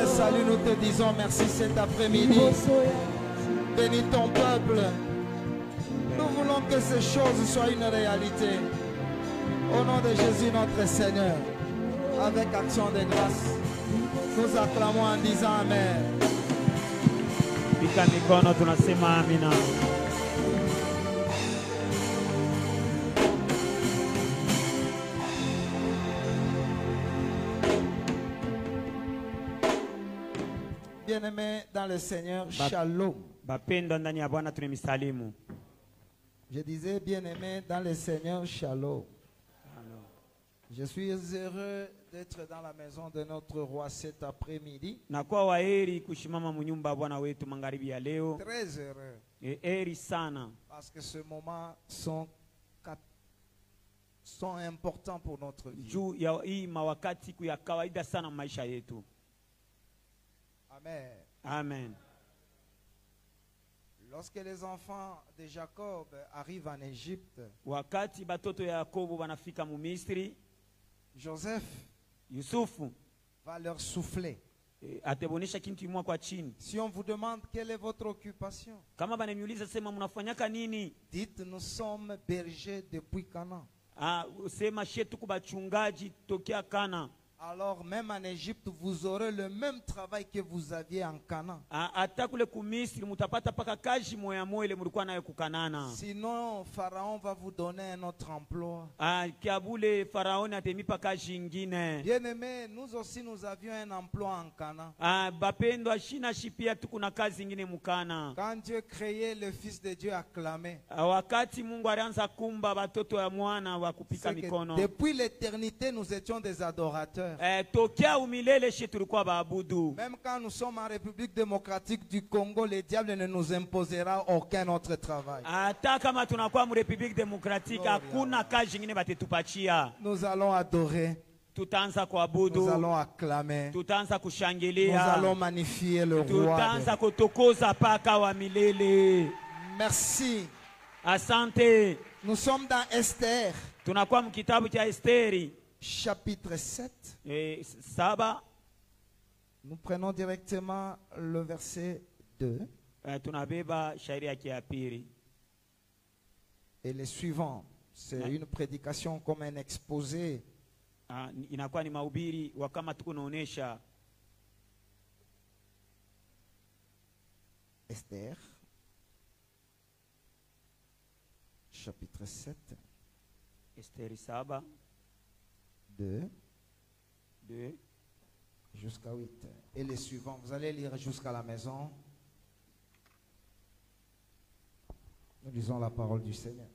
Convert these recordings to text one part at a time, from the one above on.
Salut, nous te disons merci cet après-midi. Bénis ton peuple. Nous voulons que ces choses soient une réalité. Au nom de Jésus notre Seigneur, avec action de grâce, nous acclamons en disant Amen. Bien-aimés dans le Seigneur, Shalom. Je disais bien-aimés dans le Seigneur, Shalom. Je suis heureux d'être dans la maison de notre roi cet après-midi. Très heureux. Parce que ce moment sont importants pour notre vie. Amen. Amen. Lorsque les enfants de Jacob arrivent en Égypte, Joseph va leur souffler. Si on vous demande quelle est votre occupation, dites nous sommes bergers depuis Canaan. Alors même en Égypte, vous aurez le même travail que vous aviez en Canaan. Sinon, Pharaon va vous donner un autre emploi. Bien-aimés, nous aussi nous avions un emploi en Canaan. Quand Dieu créait, le Fils de Dieu acclamait. Depuis l'éternité, nous étions des adorateurs. Même quand nous sommes en République démocratique du Congo, le diable ne nous imposera aucun autre travail. Nous allons adorer. Nous allons acclamer. Nous allons magnifier le roi. Merci. Asante. Nous sommes dans Esther. Chapitre 7. Nous prenons directement le verset 2. Et les suivants. C'est une prédication comme un exposé. Esther. Chapitre 7. Esther Saba. 2 jusqu'à 8. Et les suivants, vous allez lire jusqu'à la maison. Nous lisons la parole du Seigneur.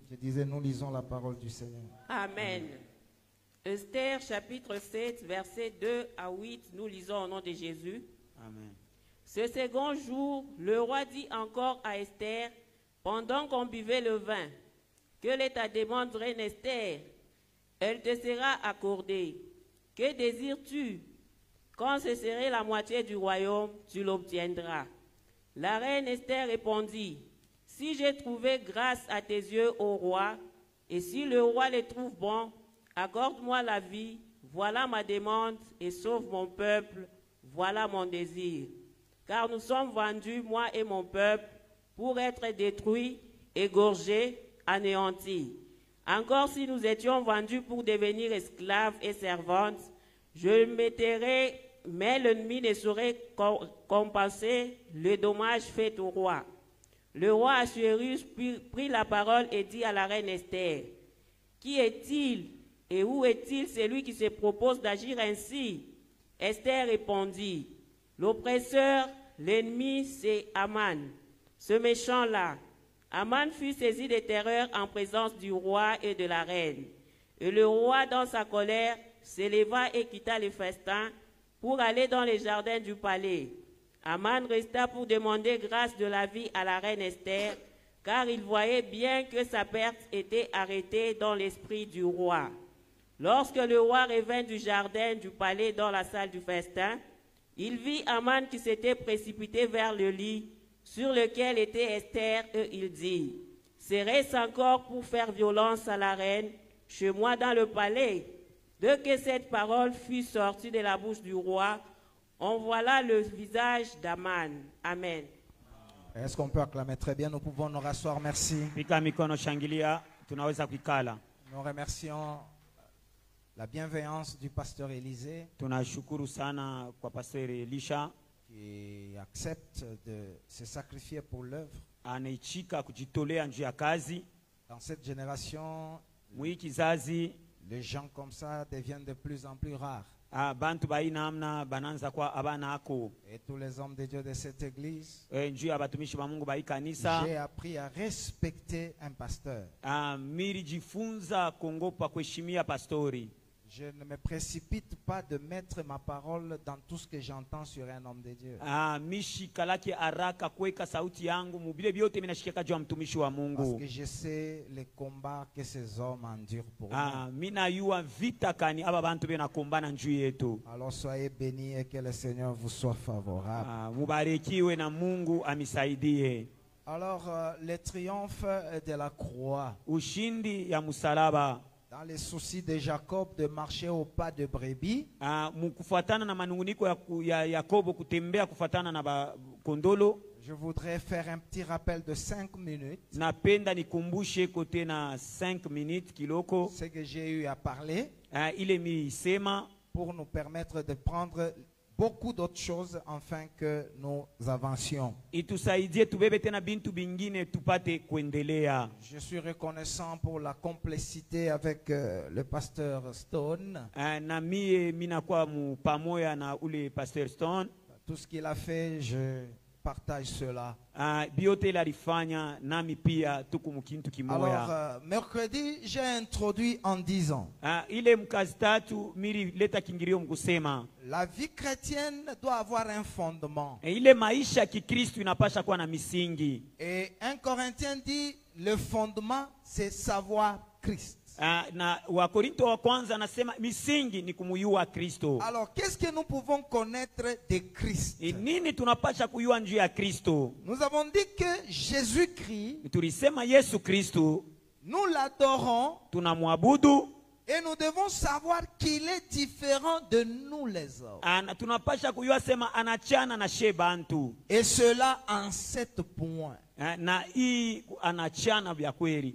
Je disais, nous lisons la parole du Seigneur. Amen. Esther chapitre 7, versets 2 à 8, nous lisons au nom de Jésus. Amen. Ce second jour, le roi dit encore à Esther, pendant qu'on buvait le vin, quelle est ta demande, reine Esther? Elle te sera accordée. Que désires-tu? Quand ce serait la moitié du royaume, tu l'obtiendras. La reine Esther répondit, si j'ai trouvé grâce à tes yeux, ô roi, et si le roi les trouve bons, accorde-moi la vie, voilà ma demande, et sauve mon peuple, voilà mon désir. car nous sommes vendus, moi et mon peuple, pour être détruits, égorgés, anéantis. Encore si nous étions vendus pour devenir esclaves et servantes, je le mettrai, mais l'ennemi ne saurait compenser le dommage fait au roi. Le roi Assuérus prit la parole et dit à la reine Esther, « Qui est-il et où est-il celui qui se propose d'agir ainsi ?» Esther répondit, « L'oppresseur, l'ennemi, c'est Aman, ce méchant-là. » Aman fut saisi de terreur en présence du roi et de la reine. Et le roi, dans sa colère, s'éleva et quitta le festin pour aller dans les jardins du palais. Aman resta pour demander grâce de la vie à la reine Esther, car il voyait bien que sa perte était arrêtée dans l'esprit du roi. Lorsque le roi revint du jardin du palais dans la salle du festin, il vit Aman qui s'était précipité vers le lit sur lequel était Esther, et il dit, « Serait-ce encore pour faire violence à la reine chez moi dans le palais ?» Dès que cette parole fut sortie de la bouche du roi, on voit là le visage d'Aman. Amen. Est-ce qu'on peut acclamer très bien? Nous pouvons nous rasseoir. Merci. Nous remercions la bienveillance du pasteur Élisée qui accepte de se sacrifier pour l'œuvre. Dans cette génération, les gens comme ça deviennent de plus en plus rares. Et tous les hommes de Dieu de cette église, j'ai appris à respecter un pasteur. Je ne me précipite pas de mettre ma parole dans tout ce que j'entends sur un homme de Dieu. Parce que je sais les combats que ces hommes endurent pour nous. Alors soyez bénis et que le Seigneur vous soit favorable. Alors le triomphe de la croix. Dans les soucis de Jacob de marcher au pas de brebis, je voudrais faire un petit rappel de 5 minutes. Ce que j'ai eu à parler pour nous permettre de prendre beaucoup d'autres choses afin que nous avancions. Je suis reconnaissant pour la complicité avec le pasteur Stone. Tout ce qu'il a fait, je partage cela. Alors, mercredi, j'ai introduit en disant la vie chrétienne doit avoir un fondement. Et 1 Corinthiens dit le fondement, c'est savoir Christ. Alors, qu'est-ce que nous pouvons connaître de Christ? Nous avons dit que Jésus-Christ, nous l'adorons et nous devons savoir qu'il est différent de nous les autres. Et cela en 7 points.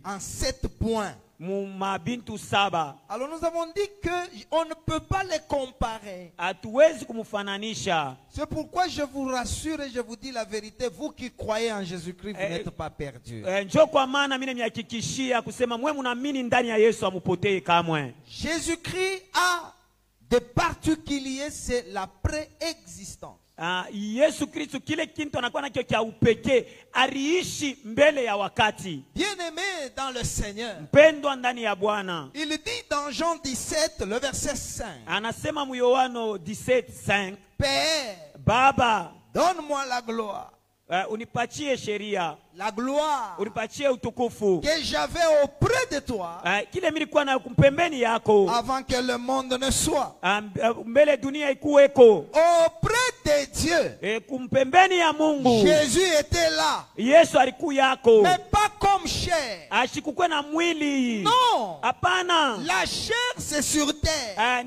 En 7 points. Alors nous avons dit qu'on ne peut pas les comparer. C'est pourquoi je vous rassure et je vous dis la vérité. Vous qui croyez en Jésus-Christ, vous n'êtes pas perdus. Jésus-Christ a de particulier, c'est la préexistence. Bien-aimé dans le Seigneur, il dit dans Jean 17, le verset 5, Père, Baba, donne-moi la gloire. La gloire que j'avais auprès de toi avant que le monde ne soit. Auprès de Dieu, Jésus était là, mais pas comme comme chair. Ashikukwe na mwili. Non. Hapana. La chair, c'est sur terre.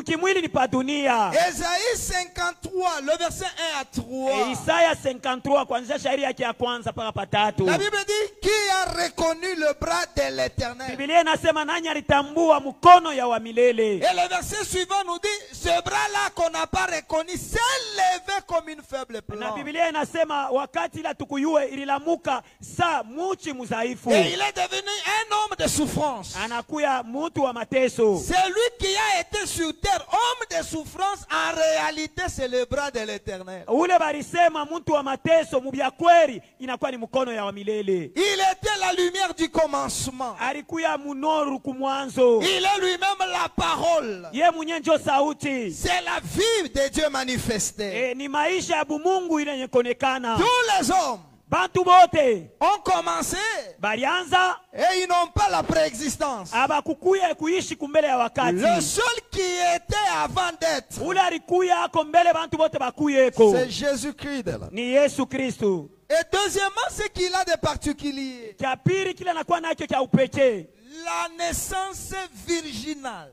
Kimwili ni pa dunia. Ésaïe 53, le verset 1 à 3. Isaya 53 kuanzia shairi yake ya kwanza mpaka patatu. La Bible dit, qui a reconnu le bras de l'Éternel? Biblia inasema nani alitambua mkono ya wa milele. Et le verset suivant nous dit, ce bras-là qu'on n'a pas reconnu s'est levé comme une faible plante. Na Biblia inasema wakati ila tukuyue ililamuka sa muchi muzaifu. Et il est devenu un homme de souffrance. Anakuya mtu wa mateso. C'est lui qui a été sur terre, homme de souffrance, en réalité c'est le bras de l'Éternel. Ule barisema mtu wa mateso mubya kweli inakuwa ni mkono ya wa milele. Il était la lumière du commencement. Alikuya munoru kumwanzo. Il est lui-même la parole. Ye mwenye njo sauti. C'est la vie de Dieu manifestée. Ni maisha ya Mungu ile yenye kuonekana. Tous les hommes bantu bote ont commencé balianza et ils n'ont pas la préexistence. Abakukuya kuishi kumbele ya wakati. Le seul qui était avant d'être, ule alikuya ako mbele bantu bote bakuyeko, c'est Jésus-Christ de là. Ni Yesu Kristo. Et deuxièmement, ce qu'il a de particulier, cha pili kila nakuwa nacho cha upekee, la naissance virginale,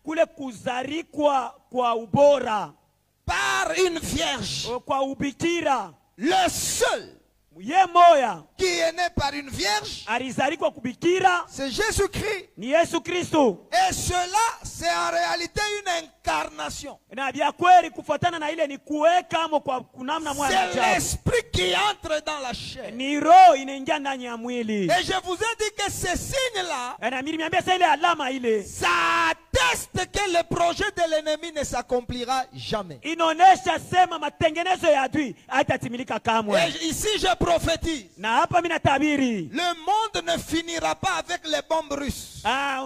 kule kuzarikwa kwa ubora par une vierge, kwa ubikira. Le seul ye moya qui est né par une vierge, alizarikwa kubikira, c'est Jésus-Christ. Ni Yesu Kristo. Et cela, c'est en réalité une incarnation. Na bia kweli kufuatana na ile ni kuweka mo kwa kunamna mwa c'est l'esprit qui entre dans la chair. Ni roho inaingia ndani ya mwili. Et je vous ai dit que ces signes-là, na mimi niambia sasa ile alama ile, ça atteste que le projet de l'ennemi ne s'accomplira jamais. Inaonesha sema matengenezo ya adui haitatimilika kamwe. Et ici je prophétise. Na hapa mimi natabiri, le monde ne finira pas avec les bombes russes.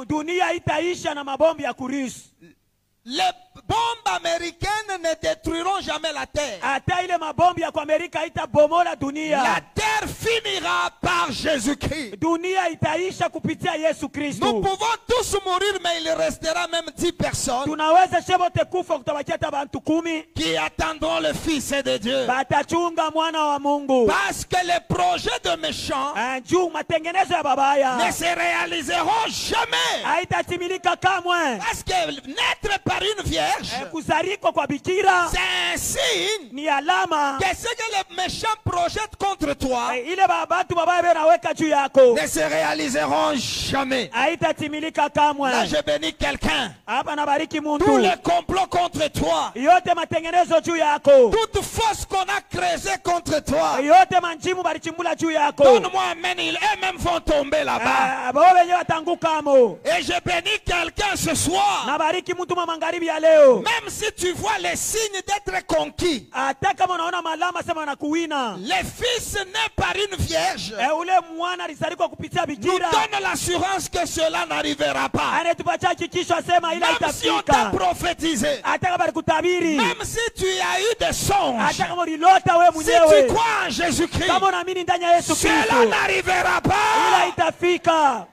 Dunia itaisha na mabombi ya kurusi. Les bombes américaines ne détruiront jamais la terre. Hata ile mabombi ya Amerika itabomola dunia. La terre finira par Jésus-Christ. Dunia itaisha kupitia Yesu Kristo. Nous pouvons tous mourir, mais il restera même 10 personnes tunaweza shebote kufa, kutabakia hata bantu 10 qui attendront le Fils de Dieu. Batachunga mwana wa Mungu. Parce que les projets de méchants matengenezo ya babaya ne se réaliseront jamais. Haitatimilika kamwe. Parce que naître par une vierge, kuzarikwa kwa bikira, c'est un signe ni alama que ce que les méchants projettent contre toi ile babatu babaya benaweka juu yako ne se réaliseront jamais. Haitatimilika kamwe. Là je bénis quelqu'un. Hapa nabariki muntu. Tous les complots contre toi, yote matengenezo juu yako, toute force qu'on a creusée contre toi, yote manjimu balichimbula juu yako, donne-moi amen, eux-mêmes vont tomber là-bas. Et je bénis quelqu'un ce soir. Nabariki mtu mangaribi ya leo. Même si tu vois les signes d'être conquis, hata kama unaona malama sema na kuwina, les fils nés par une vierge ule mwana alizaliwa kupitia bikira, nous donne l'assurance que cela n'arrivera pas. Anatupatia hakikisho asema ila itafika. Même si on t'a prophétisé, hata kama kutabiri, même si tu as eu des songes, hata kama ulilota wewe si mwenyewe, tu crois en Jésus-Christ, kama unaamini ndani ya Yesu Kristo, cela n'arrivera pas. Ila itafika.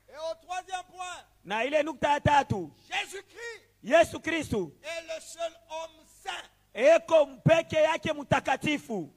Et au troisième point, na ile nukta ya tatu, Jésus-Christ, Yesu Kristo est le seul homme saint. Eko mpeke yake mtakatifu.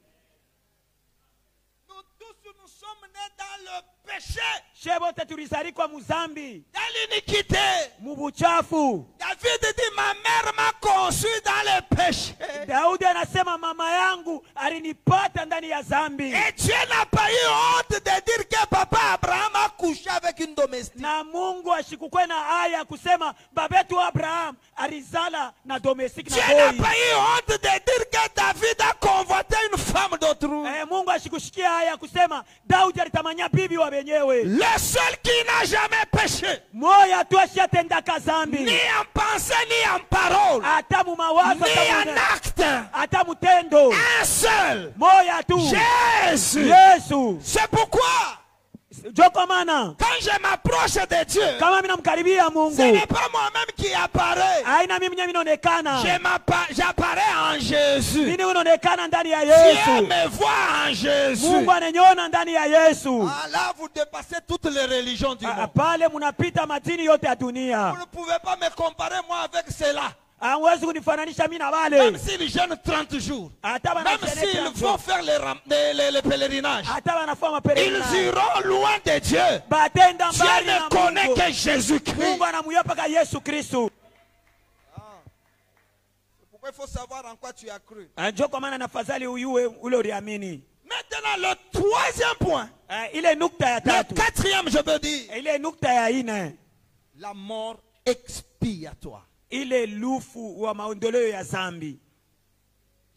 Nous tous nous sommes nés dans le péché, shebote tulizarikwa muzambi, dans l'iniquité. Mubuchafu. David dit, ma mère m'a conçu dans le péché. Daudi anasema mama yangu alinipata ndani ya zambi. Et Dieu n'a pas eu honte de dire que papa Abraham a couché avec une domestique. Na Mungu ashikukwe na aya kusema babetu Abraham alizala na domestique na boy. Dieu n'a pas eu honte de dire que David a convoité une femme d'autrui. Mungu ashikushikia aya kusema Daudi alitamania bibi wa wenyewe. Le seul qui n'a jamais péché, moya tu ashatenda kazambi, ni en pensée ni en parole, hata mu mawazo, ni en acte, hata mutendo, un seul, moya tu, Jésus. Yesu. C'est pourquoi quand je m'approche de Dieu, ce n'est pas moi-même qui apparaît. J'apparais en Jésus. Dieu me voit en Jésus. Là, vous dépassez toutes les religions du monde. Vous ne pouvez pas me comparer moi avec cela. Hawezi kunifananisha mimi na Même wale. s'ils jeûnent 30 jours. Hata Même wanashene s'ils 30 vont jours. faire les pèlerinages. Hata wanafanya Ils maperegrinaje. iront loin de Dieu. Batenda Dieu mbali ne na connaît Mungu. que Jésus-Christ. Mungu anamuyopa ka Yesu Kristo. Pourquoi il faut savoir en quoi tu as cru. Ndio kwa maana nafadhali uyue ule uliamini. Maintenant, le troisième point. Ile nukta ya Le tatu. quatrième, je veux dire. Ile nukta ya ine. La mort expiatoire. Ile lufu wa maondoleo ya zambi.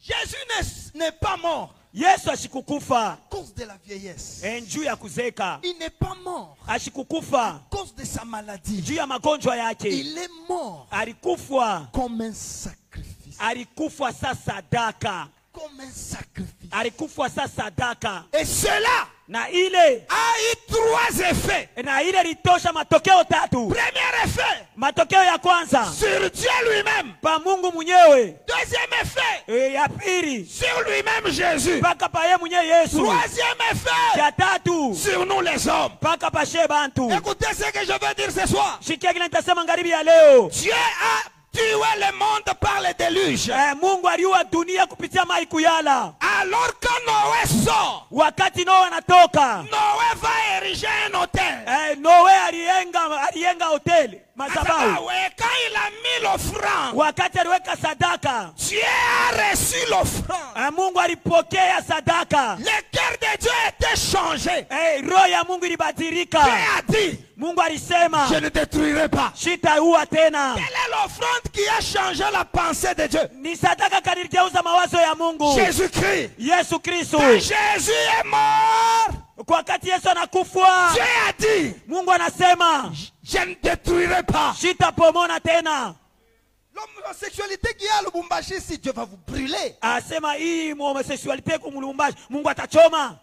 Jésus n'est pas mort Yesu ashikukufa à cause de la vieillesse. njuu ya kuzeka. Il n'est pas mort Ashikukufa à cause de sa maladie. juu ya magonjwa yake. Il est mort Alikufwa, comme un sacrifice. alikufwa sa sadaka. Comme un sacrifice. Alikufwa sa sadaka. Et cela Na ile a eu 3 effets. na ile litosha matokeo tatu. Premier effet, Matokeo ya kwanza sur Dieu lui-même. pa Mungu mwenyewe. Deuxième effet, Ya pili sur lui-même Jésus. paka pa ye mwenyewe Yesu. Troisième effet, Ya tatu sur nous les hommes. paka pa she bantu. Écoutez ce que je veux dire ce soir. Shikia kile nitasema ngaribi ya leo. Dieu a tué le monde par le déluge. Mungu aliua dunia kupitia mai kuyala. Alors que Noé sort, Wakati Noa anatoka, Noé va ériger un hôtel. Noe aliyenga hoteli madhabahu. Quand il a mis l'offrande, Wakati aliweka sadaka, Dieu a reçu l'offrande. Mungu alipokea sadaka. Le cœur de Dieu a été changé. Roho ya Mungu Dieu ilibadilika. a dit, Mungu alisema je ne détruirai pas. sitaua tena. Quelle est l'offrande qui a changé la pensée de Dieu? Ni sadaka kaligeuza mawazo ya Mungu. Jésus-Christ. Yesu Kristo. Quand Jésus est mort, Kwa wakati Yesu anakufwa, Dieu a dit, Mungu anasema je ne détruirai pas. sitapomona tena. L'homosexualité qui est à Lubumbashi, si Dieu va vous brûler. Asema hii homosexualite kumulumbashi Mungu atachoma.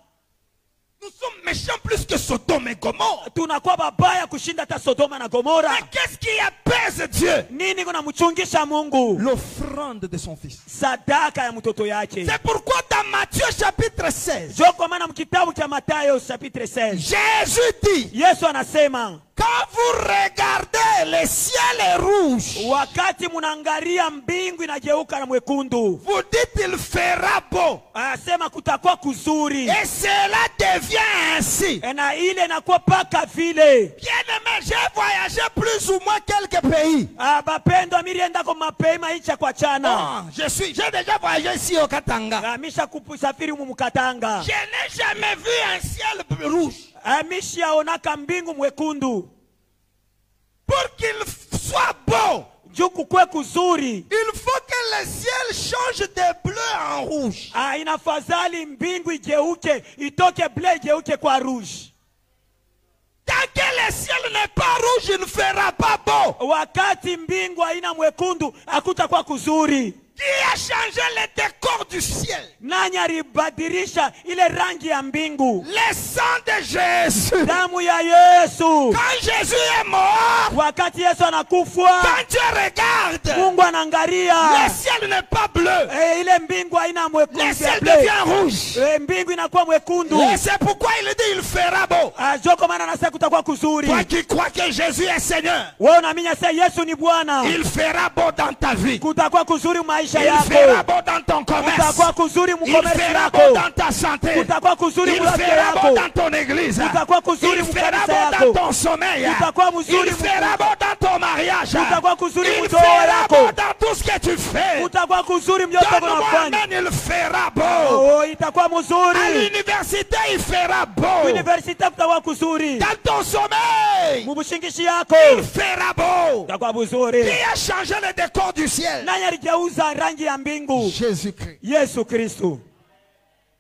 Nous sommes méchants plus que Sodome et Gomorre. Tunakuwa babaya kushinda hata Sodoma na Gomora. Mais qu'est-ce qui apaise Dieu? Nini kunamchungisha Mungu? L'offrande de son fils. Sadaka ya mtoto yake. C'est pourquoi dans Matthieu chapitre 16, Ndio kwa maana mkitabu cha Mathayo chapitre 16 Jésus dit, Yesu anasema quand vous regardez le ciel est rouge, wakati munaangalia mbingu inageuka na mwekundu, vous dites il fera beau. anasema kutakuwa kuzuri. Et cela devient ainsi. Na ile inakuwa paka vile. Bien-aimé, j'ai voyagé plus ou moins quelques pays. Bapendwa mirienda kwa mapei maicha kwa chana. J'ai déjà voyagé ici au Katanga. Misha kusafiri mu Mukatanga. Je n'ai jamais vu un ciel rouge. Misha onaka mbingu mwekundu. Pour qu'il soit beau, Juku kwe kuzuri, il faut que le ciel change de bleu en rouge. Inafadhali mbingu igeuke, itoke bleu igeuke kwa rouge. Tant que le ciel n'est pas rouge, il ne fera pas beau. Wakati mbingu haina mwekundu, hakutakuwa kuzuri. Qui a changé le décor du ciel? Nani alibadilisha ile rangi ya mbingu? Le sang de Jésus. Damu ya Yesu. Quand Jésus est mort, Wakati Yesu anakufwa, quand Dieu regarde, Mungu anaangalia, le ciel n'est pas bleu. ile mbingu haina mwekundu. Le ciel devient rouge. Mbingu inakuwa mwekundu. Et c'est pourquoi il dit il fera beau. Joko maana anasema kutakuwa kuzuri. Toi qui crois que Jésus est Seigneur, Wewe unaamini sasa Yesu ni Bwana. il fera beau dans ta vie. Kutakuwa kuzuri maisha Il yako. fera beau dans ton commerce. Kutakuwa kuzuri Il mkomersi fera yako. beau dans ta santé. Kutakuwa kuzuri Il mwafya fera beau yako. dans ton église. Kutakuwa kuzuri Il fera mkanisa beau yako. dans ton sommeil. Kutakuwa mzuri Il fera beau dans ton mariage. Kutakuwa kuzuri Il mdoa fera yako. beau dans tout ce que tu fais. Kutakuwa kuzuri mjoto Donne-moi unafanya. amen, il fera beau. Itakuwa À mzuri. l'université, il fera beau. Universite kutakuwa kuzuri. Dans ton sommeil, Mubushingishi yako. il fera beau. Kutakuwa mzuri. Qui a changé le décor du ciel? Nani aligeuza rangi ya mbingu? Jésus-Christ. Yesu Kristo.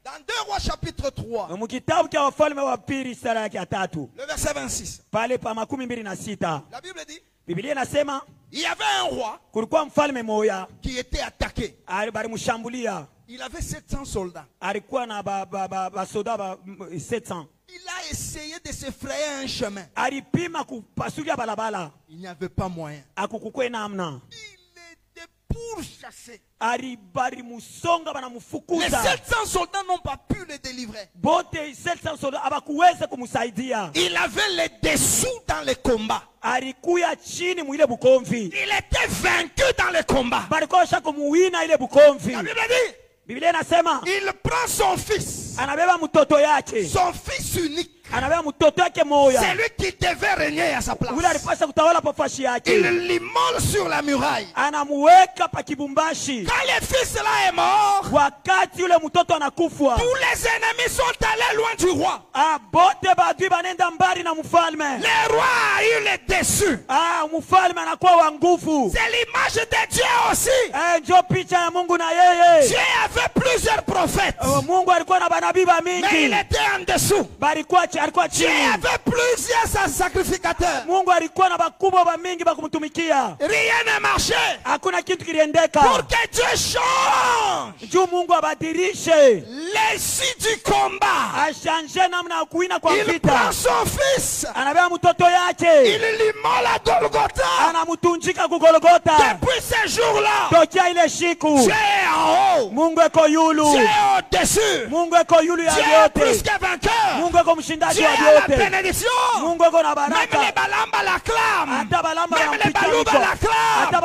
Dans 2 Rois chapitre 3, Mkitabu cha Wafalme wa pili sura ya 3 le verset 26, pale pa 26 la Bible dit, Biblia inasema il y avait un roi kulikuwa mfalme moya qui était attaqué. balimshambulia. Il avait 700 soldats. Alikuwa na basoda 700. Il a essayé de se frayer un chemin. Alipima kupasulia balabala. Il n'y avait pas moyen. Akukukwe namna. Il était pourchassé. Les Les 700 soldats n'ont pas pu le délivrer. Il avait les dessous dans les combats. Il était vaincu dans les combats. La Bible dit, il prend son fils, son fils unique. C'est lui qui devait régner à sa place. Il l'immole sur la muraille. Quand le fils là est mort, tous les ennemis sont allés loin du roi. Le roi a eu les dessus. C'est l'image de Dieu aussi. Dieu avait plusieurs prophètes, mais il était en dessous. Dieu avait plusieurs sacrificateurs. Rien ne marchait. Pour que Dieu change l'issue du combat, il prend son fils, il l'immole à Golgotha. Depuis ce jour-là, Dieu est en haut, Dieu est au-dessus, Dieu est plus que vainqueur. Dieu a la bénédiction. Même les balamba l'acclament. Même les balouba l'acclament. Même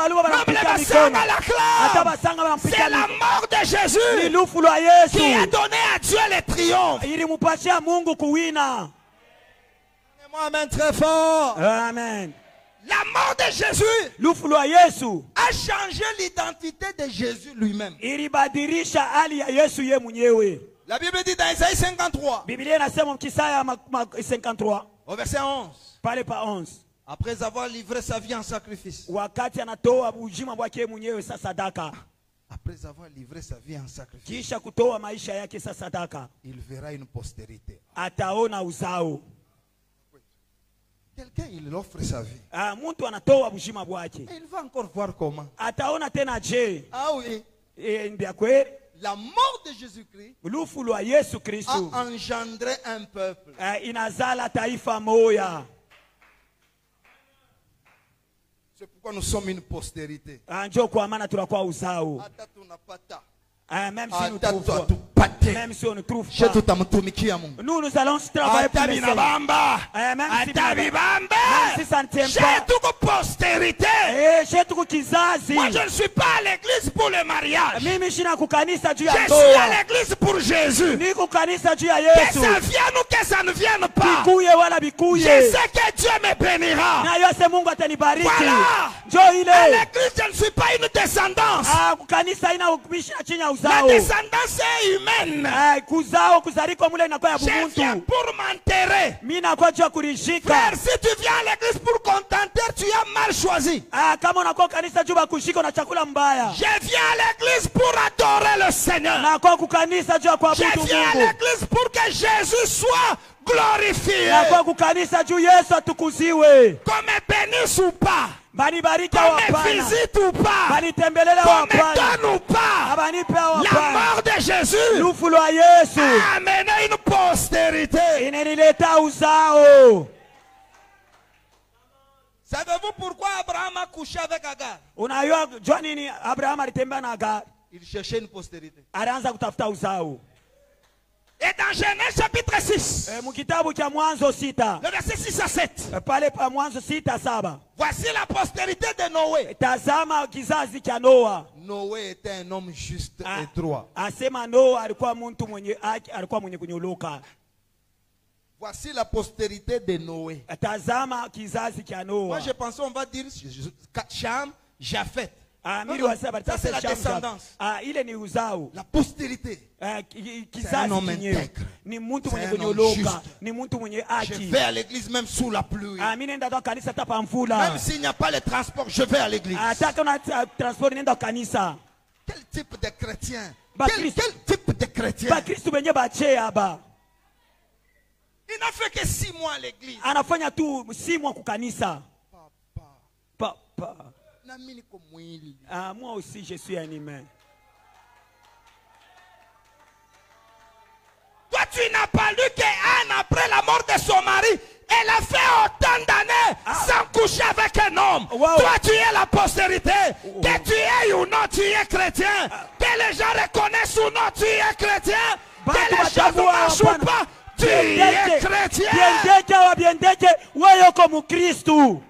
les bassanga l'acclament. C'est la mort de Jésus qui a donné à Dieu le triomphe. Donnez-moi amen très fort. Amen. La mort de Jésus a changé l'identité de Jésus lui-même. La Bible dit dans Isaïe 53, au verset 11, après avoir livré sa vie en sacrifice, après avoir livré sa vie en sacrifice, il verra une postérité. Quelqu'un, il offre sa vie. Et il va encore voir comment. Ah oui. La mort de Jésus-Christ a engendré un peuple. C'est pourquoi nous sommes une postérité. Même si on ne trouve pas, nous allons travailler pour les Seigneur. Même si ça ne tient pas, moi je ne suis pas à l'église pour le mariage, je suis à l'église pour Jésus. Que ça vienne ou que ça ne vienne pas, je sais que Dieu me bénira. Voilà. À l'église je ne suis pas une descendance. La descendance est humaine. Je viens pour m'enterrer. Frère, si tu viens à l'église pour contenter, tu as mal choisi. Je viens à l'église pour adorer le Seigneur. Je viens à l'église pour que Jésus soit glorifié. Qu'on me bénisse ou pas, qu'on me visite ou pas, qu'on me donne ou pas, la mort de Jésus a amené une postérité. Savez-vous pourquoi Abraham a couché avec Agar? Il cherchait une postérité. Et dans Genèse chapitre 6, le verset 6 à 7, voici la postérité de Noé. Noé était un homme juste et droit. Voici la postérité de Noé. Moi je pensais on va dire Cham, Japhet. Ça c'est la descendance. La postérité. C'est un homme intègre. C'est un homme juste. Je vais à l'église même sous la pluie. Même s'il n'y a pas le transport, je vais à l'église. Quel type de chrétien? Quel type de chrétien? Il n'a fait que 6 mois à l'église. Papa. Moi aussi je suis un humain. Toi tu n'as pas lu qu'Anne après la mort de son mari, elle a fait autant d'années sans couché avec un homme. Wow. Toi, tu es la postérité. Que tu es ou non, tu es chrétien. Que les gens reconnaissent ou non, tu es chrétien. Que les gens ne marchent ou pas, tu es chrétien. Biendeke wa biendeke wewe uko mukristu.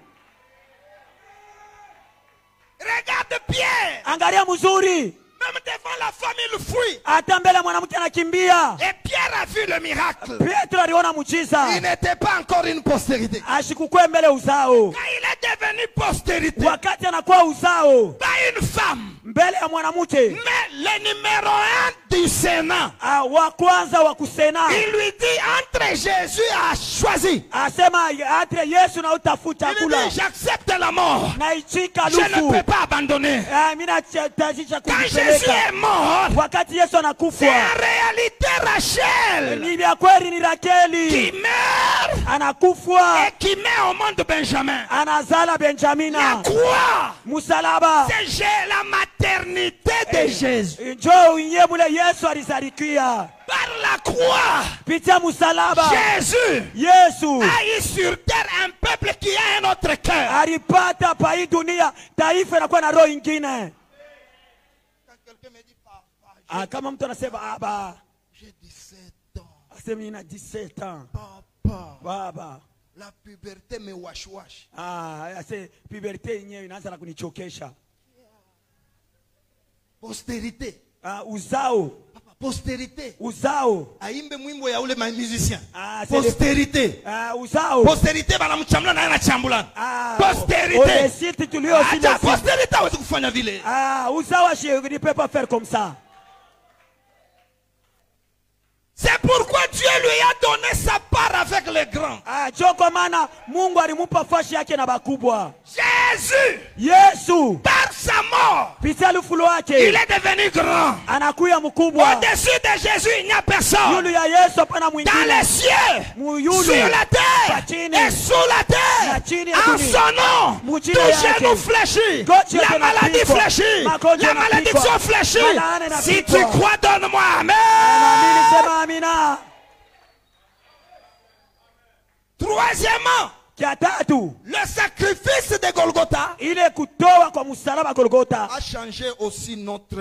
Regarde bien. Angalia mzuri. Même devant la femme, il fuit. Hata mbele mwanamke anakimbia. Et Pierre a vu le miracle. Petro aliona muujiza. Il n'était pas encore une postérité. Ashikukwe mbele uzao. Quand il est devenu postérité, Wakati anakuwa uzao pas une femme, mbele ya mwanamke, mais le numéro 1 du Sénat, wa kwanza wa kusena, il lui dit entre Jésus a choisi. asema entre Yesu na utafuta Il kula dit j'accepte la mort. na ichika Je ne lufu. peux pas abandonner. Mimi natajisha Quand Jésus kujipeleka. est mort, Wakati Yesu c'est anakufa, en réalité Rachel ni vya kweli, ni qui Rakeli meurt anakufa, et qui met au monde Benjamin. anazala La Benjamina. croix, Musalaba c'est la maternité de Jésus. njoo inye mule Yesu alizalikia. Par la croix, Pitia musalaba Jésus Yesu a eu sur terre un peuple qui a un autre cœur. alipata pa hii dunia taifa inakuwa na roho ingine. Quand quelqu'un me dit, papa, Kama mtu anasema aba, j'ai 17 ans. asema nina 17 ans. Papa, Baba, la puberté me wash. ase puberté yenyewe inaanza na kunichokesha. Postérité. Uzao, Papa, postérité. uzao. Aimbe mwimbo ya ule musicien. C'est Postérité. uzao. Postérité banamchamula na yana chambula. Postérité. Onesiti tulio Acha postérité hawezi kufanya vile. Uzao ne peut pas faire comme ça. C'est pourquoi Dieu lui a donné sa part avec les grands. Joko maana Mungu alimupa fashi yake na bakubwa. Jésus, Yesu par sa mort, pitia lufulo wake il est devenu grand. anakuya mkubwa. Au-dessus de Jésus, il n'y a personne. Yulu ya Yesu hapana Dans mwingine. les cieux, Muyulu sur la terre Pachini. et sous la Na terre, chini ya en dunia. son nom, Mujina tout yake. genou fléchit, Goti la yake maladie inapigwa. fléchit, Magonjwa la malédiction inapigwa. fléchit. Malaane Si inapigwa. tu crois, donne-moi amen. Naamini, sema amina. Troisièmement, Kia tatu, le sacrifice de Golgotha ile kutoa kwa msalaba Golgotha a changé aussi notre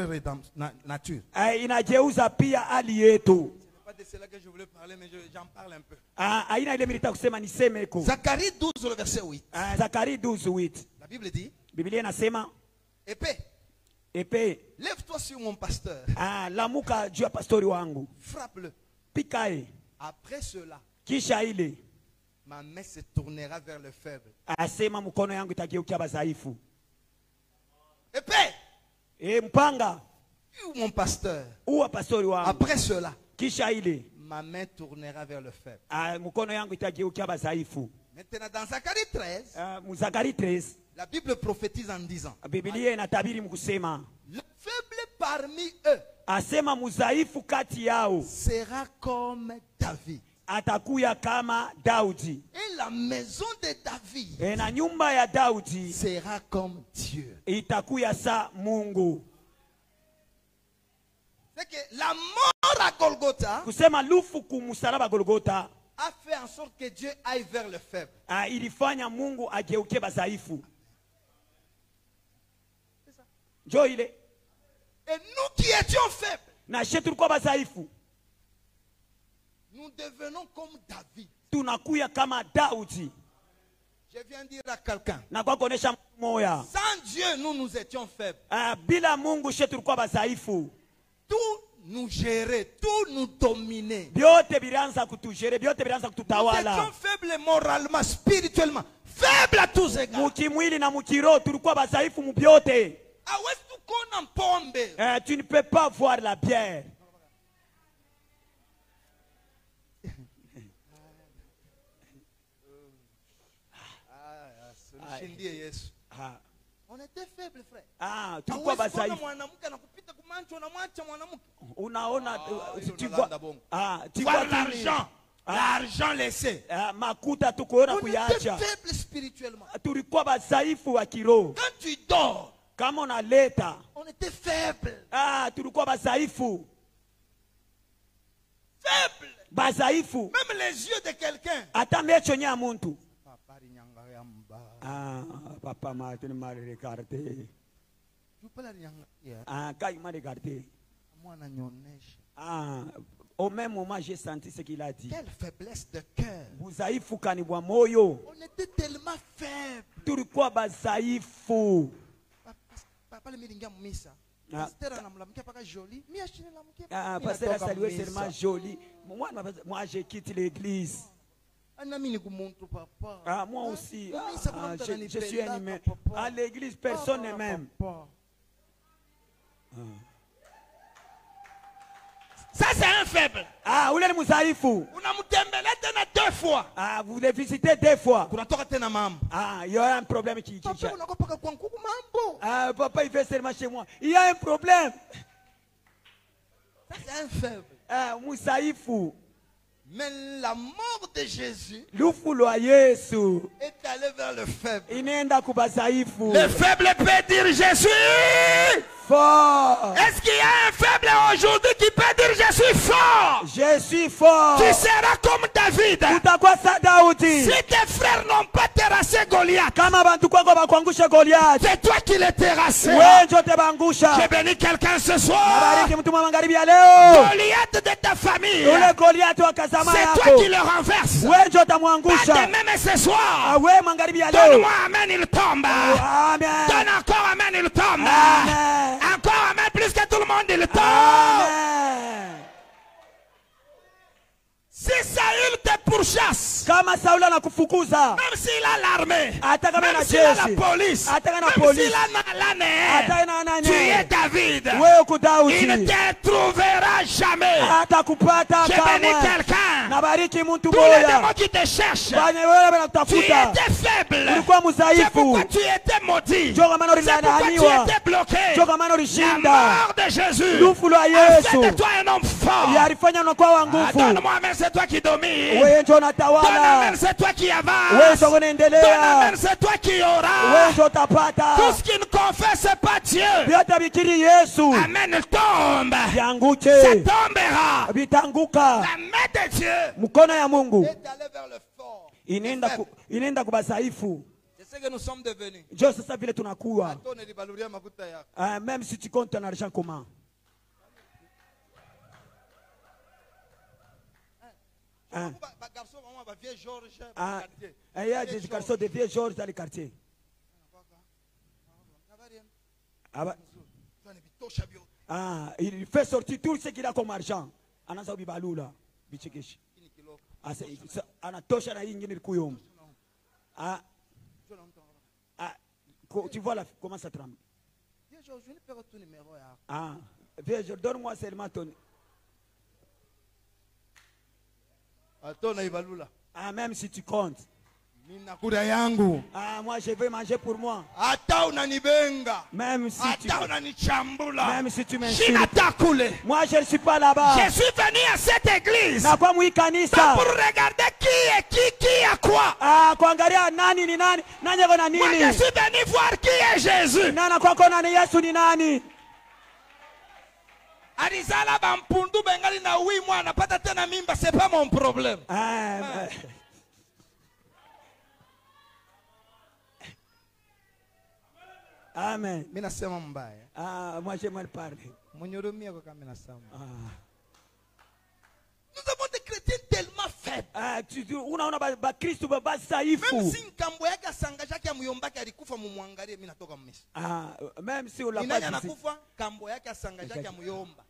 nature. inageuza pia hali yetu. C'est pas de cela que je voulais parler, mais j'en parle un peu. Aina ile milita kusema nisemeko. Zacharie 12, le verset 8. Zakari 12:8. La Bible dit, Biblia inasema épée, epe lève-toi sur mon pasteur, lamuka juu ya pastori wangu, frappe-le. pikae. Après cela, Kisha ile ma main se tournera vers le faible. asema mkono yangu itageukia badhaifu. Épée, Mpanga tue mon pasteur. uwa pastori wangu. Après cela, Kisha ile ma main tournera vers le faible. mkono yangu itageukia badhaifu. Maintenant, dans Zacharie 13, Zakari 13 la Bible prophétise en disant, Biblia inatabiri mkusema, le faible parmi eux asema mudhaifu kati yao sera comme David. atakuya kama Daudi, Et la maison de David na nyumba ya Daudi sera comme Dieu. itakuya sa Mungu. C'est que la mort à Golgotha Kusema lufu kumsalaba Golgotha a fait en sorte que Dieu aille vers le faible. ilifanya Mungu ageuke badhaifu. Njoo ile Et nous qui étions faibles, na shetu tulikuwa badhaifu, nous devenons comme David. tunakuya kama Daudi. Je viens dire à quelqu'un, Na kwa kuonesha moya, sans Dieu, nous étions faibles. bila Mungu shetu tulikuwa badhaifu. Tout nous gérer, tout nous dominer. Vyote vilianza kutujere, vyote vilianza Nous kututawala. étions faibles moralement, spirituellement, faibles à tous égards. Mukimwili na mukiro tulikuwa badhaifu mubyote. Awezi tukona pombe. Tu ne peux pas voir la bière. On était faibles, frère. Tulikuwa badhaifu. Mwanamke anakupita kumancho unamwacha mwanamke. Unaona tu vois vois l'argent. L'argent laissé. Makuta tukuona On était kuyacha. faibles spirituellement. Tulikuwa badhaifu wa kiroho. Quand tu dors, Kama unaleta, on était faibles. tulikuwa badhaifu. Faibles. Badhaifu. Même les yeux de quelqu'un. Hata mecho nya muntu. Ah, papa m'a regardé. Ah, quand il m'a regardé. Ah, au même moment, j'ai senti ce qu'il a dit. Quelle faiblesse de cœur. On était tellement faibles. Turquois bazaifu. Papa le miringa misa. Ah, Ah, pasteur a salué seulement joli. Moi, j'ai quitté l'église. Ah, moi aussi. Je suis animé. À l'église, personne ne m'aime. Ça, c'est un faible. Ah, vous l'avez moussaïfou. Deux fois. Ah, vous les visitez 2 fois. Ah, il y a un problème qui. Ah, papa, il fait seulement chez moi. Il y a un problème. Ça, c'est un faible. Ah, moussaïfou. Mais la mort de Jésus est allée vers le faible. Le faible peut dire je suis fort. Est-ce qu'il y a un faible aujourd'hui qui peut dire je suis fort? Je suis fort. Tu seras comme David. Si tes frères n'ont pas terrassé Goliath, c'est toi qui les terrasseras. Je bénis quelqu'un ce soir. Goliath de ta famille, c'est toi qui le renverses. Pas de même ce soir. Donne-moi amen, il tombe. Donne encore amen, il tombe. Encore amen, plus que tout le monde, il tombe. Si Saül te pourchasse, même s'il a l'armée, même s'il a la police, même s'il a l'année, tu es David. Il ne te trouvera jamais. Je bénis quelqu'un. Tous les démons qui te cherchent, tu étais faible. C'est pourquoi tu étais maudit. C'est pourquoi tu étais bloqué. La mort de Jésus a fait de toi un homme fort. Donne-moi même c'est toi qui domine. Donne amen, c'est toi qui avance. Donne amen, c'est toi qui auras. Tout ce qui ne confesse pas Dieu, amen, tombe. Ça tombera. La main de Dieu est allée vers le fort. C'est ce que nous sommes devenus. Même si tu comptes ton argent comment? Il y a des garçons de vieux Georges dans les quartiers. Il fait sortir tout ce qu'il a comme argent. Tu vois là, comment ça tremble. Donne-moi seulement ton. Même si tu comptes. Moi je vais manger pour moi. Même si tu m'insultes. Moi je ne suis pas là-bas. Je suis venu à cette église pas pour regarder qui a quoi. Moi je suis venu voir qui est Jésus. Arizala bampundu bengali na wi mwana pata tena mimba, c'est pas mon problème. Amen. Mimi nasema mbaya. Moi j'ai mal parlé. Mnyurumie kwa kama nasema. Nous avons des chrétiens tellement faibles. Même si nkambo yake asangashaki ya muyombaki alikufa mumwangalie, mimi natoka mmesi. Même si on l'a pas dit. Anakufa kambo yake asangashaki ya muyomba.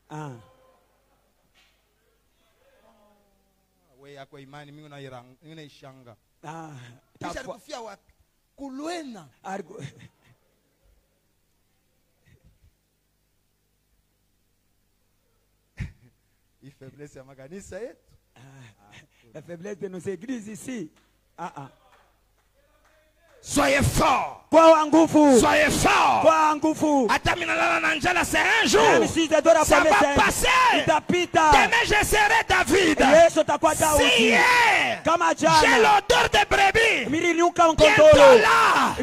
Wewe yako imani mimi unaishanga. Kisha alikufia wapi? Kulwena. Faiblesse ya makanisa yetu. La faiblesse de nos églises ici. Soyez fort. Soyez fort. C'est un jour. Ça va passer. Demain je serai David. Si hier j'ai l'odeur de brebis, bientôt là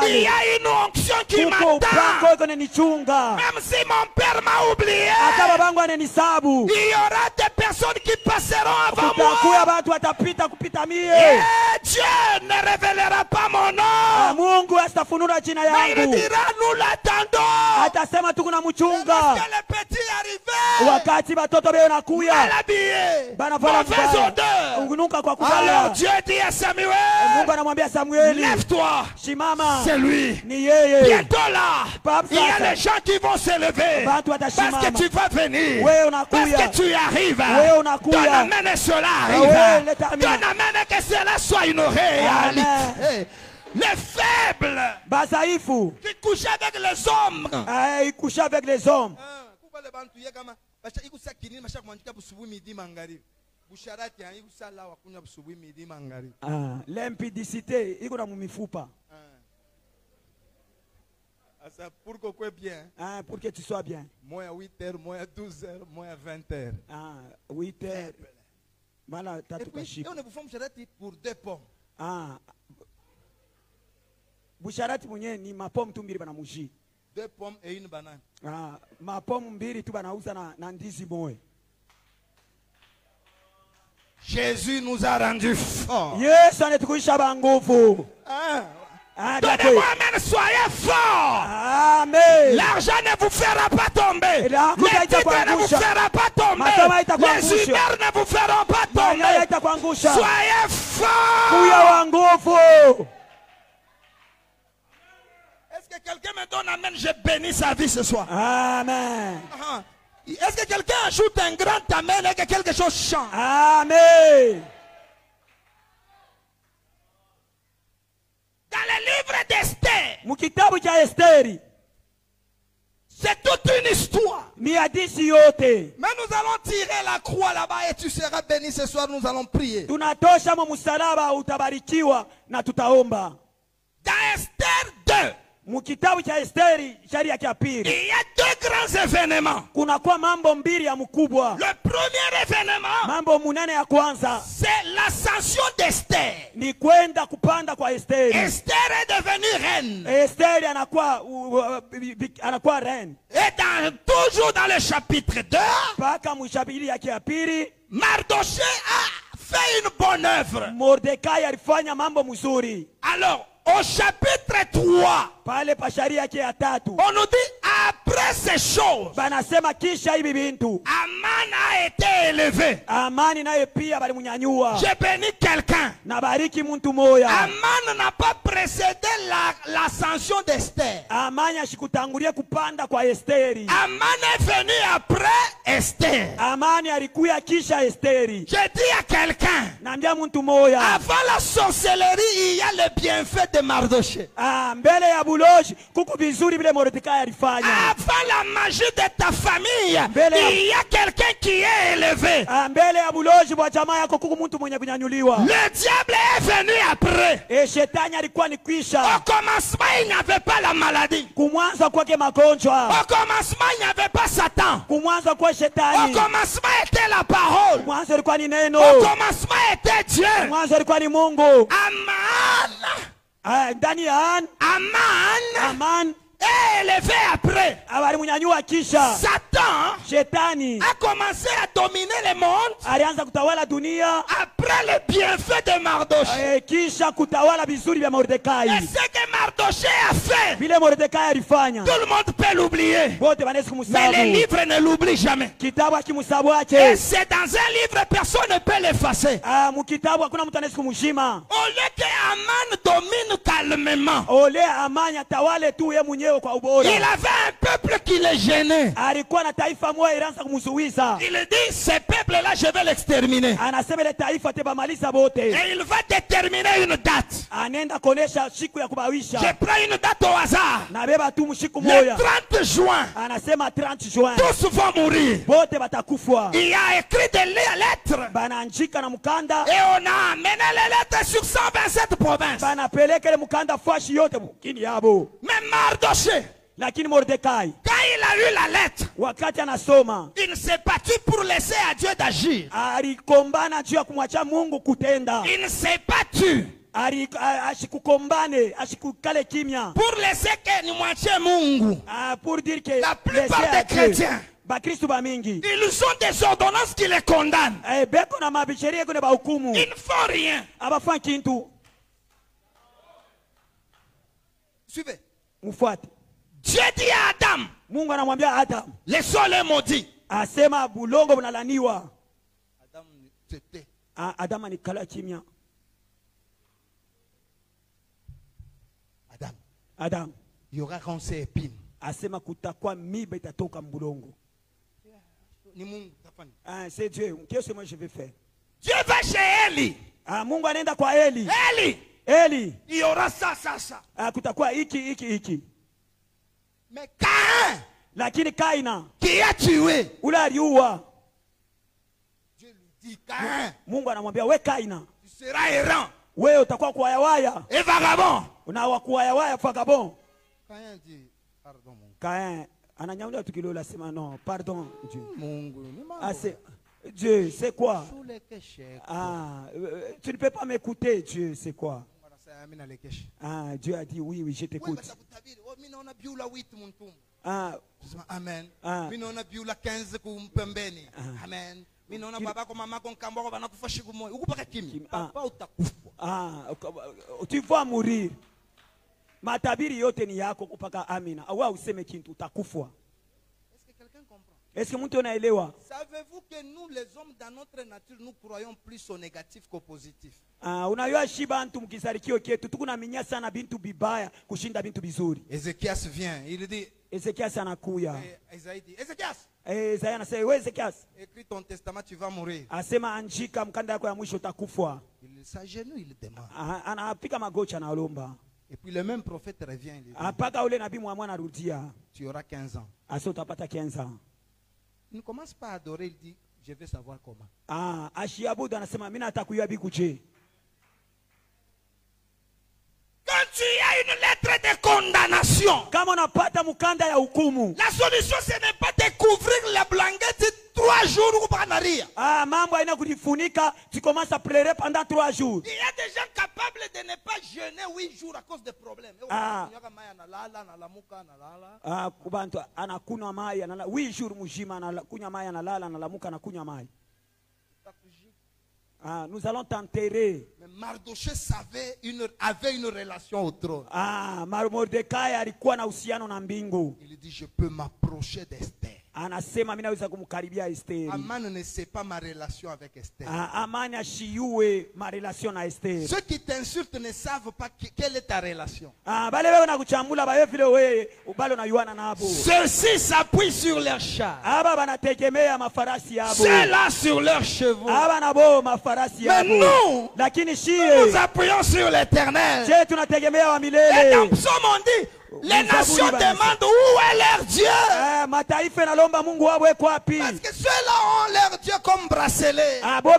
il y a une onction qui m'attend. Même si mon père m'a oublié, il y aura des personnes qui passeront avant moi. Et Dieu ne révélera pas mon nom. Mungu atafunua jina yangu. Mais il dira nous l'attendons. Atasema tukuna mchunga. Lorsque les petits arrivaient, wakati batoto beo nakuya mal habillés, mauvaise odeur. ungunuka kwa kubaya. Alors Dieu dit à Samuel, Mungu anamwambia Samueli, lève-toi. Simama. C'est lui. Ni yeye. Bientôt là, il y a des gens qui vont se lever. Parce que tu vas venir. Parce que tu arrives. Ton amen cela arrive. Ton amen que cela soit une réalité. Les faibles qui couchaient avec les hommes. Ils couchaient avec les hommes. L'impudicité, il y a mumifupa. Pour que tu bien. Pour que tu sois bien. Moins 8h, moins 12h, moins 20h. 8h. Voilà, et puis, on vous forme pour 2 pommes. Busharati mwenye ni mapomu tu mbili banamuji. 2 pommes et une banane. Mapomu mbili tu banauza na ndizi moja. Jésus nous a rendu forts. Yesu anatukuisha banguvu. Donnez-moi amen, soyez forts. Amen. L'argent ne vous fera pas tomber. Les titres ne vous fera pas tomber. Les humeurs ne vous feront pas tomber. Soyez forts. Est-ce que quelqu'un me donne amen? Je bénis sa vie ce soir. Amen. Est-ce que quelqu'un ajoute un grand amen et que quelque chose change? Amen. Dans le livre d'Esther, mukitabu cha Esteri, c'est toute une histoire. Ni hadithi yote. Mais nous allons tirer la croix là-bas et tu seras béni ce soir. Nous allons prier. Tunatosha msalaba utabarikiwa na tutaomba. Dans Esther 2, mukitabu cha Esteri sharia ya pili, il y a 2 grands événements. Kuna kwa mambo mbili ya mkubwa. Le premier événement, mambo munene ya kwanza, c'est l'ascension d'Esther. Ni kwenda kupanda kwa Esteri. Esther est devenue reine. Esteri anakuwa reine. Et toujours dans le chapitre 2, paka mshabiri yake ya pili, Mardoché a fait une bonne œuvre. Mordekai alifanya mambo mzuri. Alors au chapitre 3, pale pa sharia yake ya tatu, on nous dit après ces choses, banasema kisha hivi bintu, Aman a été élevé. Amani naye pia balimunyanyua. J'ai béni quelqu'un. Na bariki muntu moya. Aman n'a pas précédé l'ascension d'Esther. Amani ashikutangulia kupanda kwa Esteri. Aman est venu après Esther. Amani alikuya kisha Esteri. J'ai dit à quelqu'un, naambia muntu moya, avant la sorcellerie, il y a le bienfait de Mardoché. Mbele ya buloji kuku vizuri vile Mordekai alifanya. Avant la magie de ta famille, il y a quelqu'un qui est élevé. Mbele ya buloji bwa jamaa yako kuku muntu mwenye kunyanyuliwa. Le diable est venu après. Et shetani alikuwa ni kwisha. Au commencement, il n'y avait pas la maladie. Kumwanza kwake magonjwa. Au commencement, il n'y avait pas Satan. Kumwanza kwa shetani. Au commencement était la parole. Mwanzo ilikuwa ni neno. Au commencement était Dieu. Mwanzo ilikuwa ni Mungu. Aman. Ndani ya Aman est élevé après. Alimunyanyua kisha. Satan shetani a commencé à dominer le monde. Alianza kutawala dunia après le bienfait de Mardoché. Kisha kutawala vizuri vya Mordekai. Et ce que Mardoché a fait, vile Mordekai alifanya, tout le monde peut l'oublier. Mais les livres ne l'oublient jamais. Kitabu kimusabu ache. Et c'est dans un livre, personne ne peut l'effacer. Mukitabu hakuna mtu anaweza kumshima. Au lieu que Aman domine calmement, ole Amani atawale tu yeye mwenyewe kwa ubora. Il avait un peuple qui le gênait. Alikuwa na taifa moja ilianza kumzuiza. Il dit, ce peuple-là, je vais l'exterminer. Anasema ile taifa tebamaliza bote. Et il va déterminer une date. Anaenda kuonesha siku ya kubawisha. Je prends une date au hasard. Nabeba tu mshiku moja. Le 30 juin. Anasema 30 juin. Tous vont mourir. Bote batakufa. Il a écrit des lettres. Banaandika na mkanda. Et on a amené les lettres sur 127 provinces. Banapeleka ile mkanda fashi yote mkini yabo. Mais Mardoché, lakini Mordekai, quand il a eu la lettre, wakati anasoma, il ne s'est battu pour laisser à Dieu d'agir. Alikombana juu ya kumwacha Mungu kutenda. Il ne s'est battu ashikukombane, ashikukale kimya, pour laisser que ni mwachie Mungu. Pour dire que la plupart des chrétiens, ils ont des ordonnances qui les condamnent. Ils ne font rien. Suivez. Dieu dit à Adam. Mungu anamwambia Adam. Les sols est maudit. Asema bulongo bunalaniwa. Adam c'était. Adam anikala kimya. Adam. Il y aura rancé épine. Asema kutakuwa miba itatoka mbulongo. C'est Dieu. Qu'est-ce que moi je vais faire? Dieu va chez Eli. Mungu anaenda kwa Eli. Eli. Il y aura ça. Kutakuwa iki. Mais Caïn. Lakini Kaina. Qui a tué? Ule aliua. Dieu lui dit Caïn. Mungu anamwambia we Kaina. Tu seras errant. Wewe utakuwa kuwayawaya. Et vagabond. Unawa kuwayawaya vagabond. Caïn dit pardon mon. Caïn ananyaulia tukilo la sema non, pardon Dieu. Mungu. Dieu, c'est quoi? Tu ne peux pas m'écouter, Dieu, c'est quoi? Dieu a dit oui, je t'écoute. Amen. Amen. Tu vas mourir. Matabiri yote ni yako kupaka amina. Awa useme kintu utakufwa. Est-ce que quelqu'un comprend? Est-ce que mtu anaelewa? Savez-vous que nous les hommes dans notre nature nous croyons plus au négatif qu'au positif? Unajua shiba antu mkisarikio kietu tukuna minya sana bintu bibaya kushinda bintu bizuri. Ézéchias vient, il dit Ézéchias anakuya. Isaïe dit Ézéchias. Isaïe anasema wewe Ézéchias. Écris ton testament, tu vas mourir. Asema anjika mkanda yako ya mwisho utakufwa. Il s'agenouille, il demande. Anapika magoti analomba. Et puis le même prophète revient, il dit tu auras 15 ans. Il ne commence pas à adorer, il dit je vais savoir comment. Quand tu as une lettre de condamnation, la solution ce n'est pas de couvrir la blanquette 3 jours ou pas rien. Tu commences à pleurer pendant 3 jours. Il y a des gens capables de ne pas jeûner 8 jours à cause de problèmes. Nous allons t'enterrer. Mais Mardoché avait une relation au trône. Il dit je peux m'approcher d'Esther. Aman ne sait pas ma relation avec Esther. Ceux qui t'insultent ne savent pas quelle est ta relation. Ceux-ci s'appuient sur leurs chars. Ceux-là sur leurs chevaux. Mais nous nous appuyons sur l'Éternel. Les dans Psaume on dit les nations demandent où est leur Dieu. Parce que ceux-là ont leur Dieu comme bracelet. Mais mon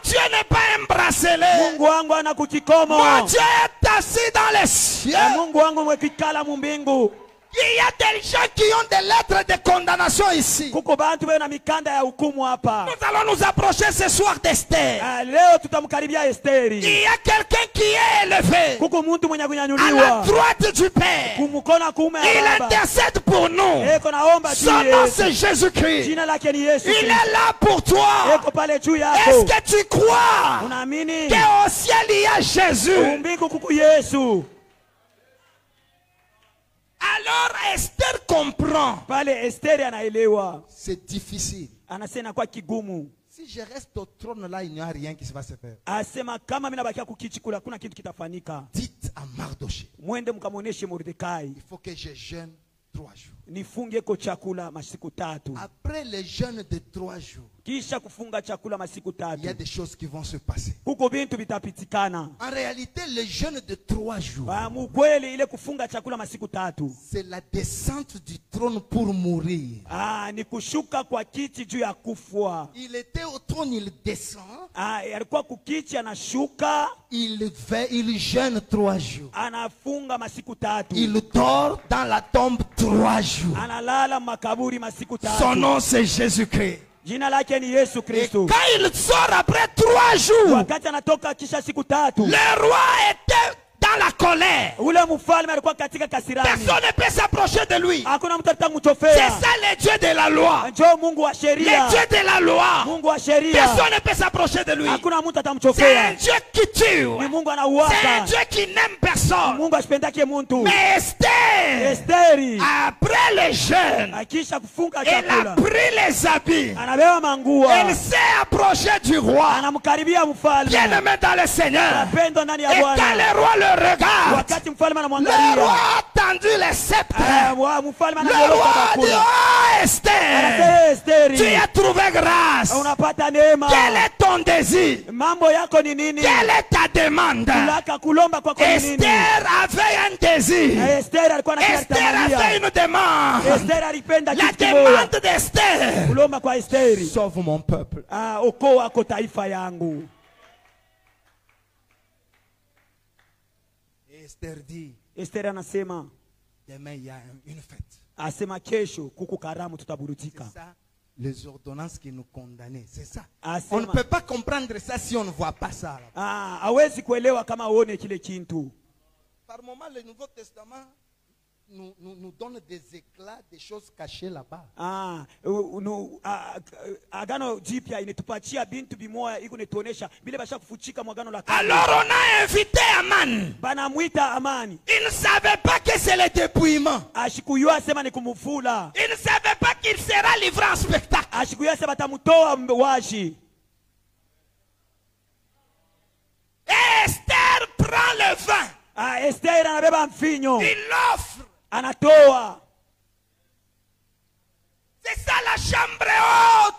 Dieu n'est pas un bracelet. Mon Dieu est assis dans les cieux. Il y a des gens qui ont des lettres de condamnation ici. Nous allons nous approcher ce soir d'Esther. Il y a quelqu'un qui est élevé à la droite du Père. Il intercède pour nous. Son nom c'est Jésus-Christ. Il est là pour toi. Est-ce que tu crois qu'au ciel il y a Jésus? Alors Esther comprend. C'est difficile. Si je reste au trône là, il n'y a rien qui va se faire. Dites à Mardoché. Il faut que je jeûne 3 jours. Après le jeûne de 3 jours, il y a des choses qui vont se passer. En réalité, le jeûne de 3 jours, c'est la descente du trône pour mourir. Il était au trône, il descend. Il jeûne 3 jours. Il dort dans la tombe 3 jours. Son nom c'est Jésus-Christ. Et quand il sort après 3 jours, le roi était dans dans la colère. Personne ne peut s'approcher de lui. C'est ça le Dieu de la loi. Le Dieu de la loi. Personne ne peut s'approcher de lui. C'est un Dieu qui tue. C'est un Dieu qui n'aime personne. Mais Esther, après le jeûne, elle a pris les habits. Elle s'est approchée du roi. Bien aimé dans le Seigneur. Et quand le roi le regarde, le roi a tendu les sceptres. Le roi a dit: oh Esther, tu as trouvé grâce. Quel est ton désir? Quelle est ta demande? Esther avait un désir. Esther avait une demande. La demande d'Esther: sauve mon peuple. Et Esther dit: demain il y a une fête. C'est ça, les ordonnances qui nous condamnaient. C'est ça. On ne peut pas comprendre ça si on ne voit pas ça. Par moment, le Nouveau Testament nous donne des éclats, des choses cachées là-bas. Alors on a invité Aman. Il ne savait pas que c'est le dépouillement. Il ne savait pas qu'il sera livré en spectacle. Et Esther prend le vin. Il l'offre. C'est ça la chambre haute.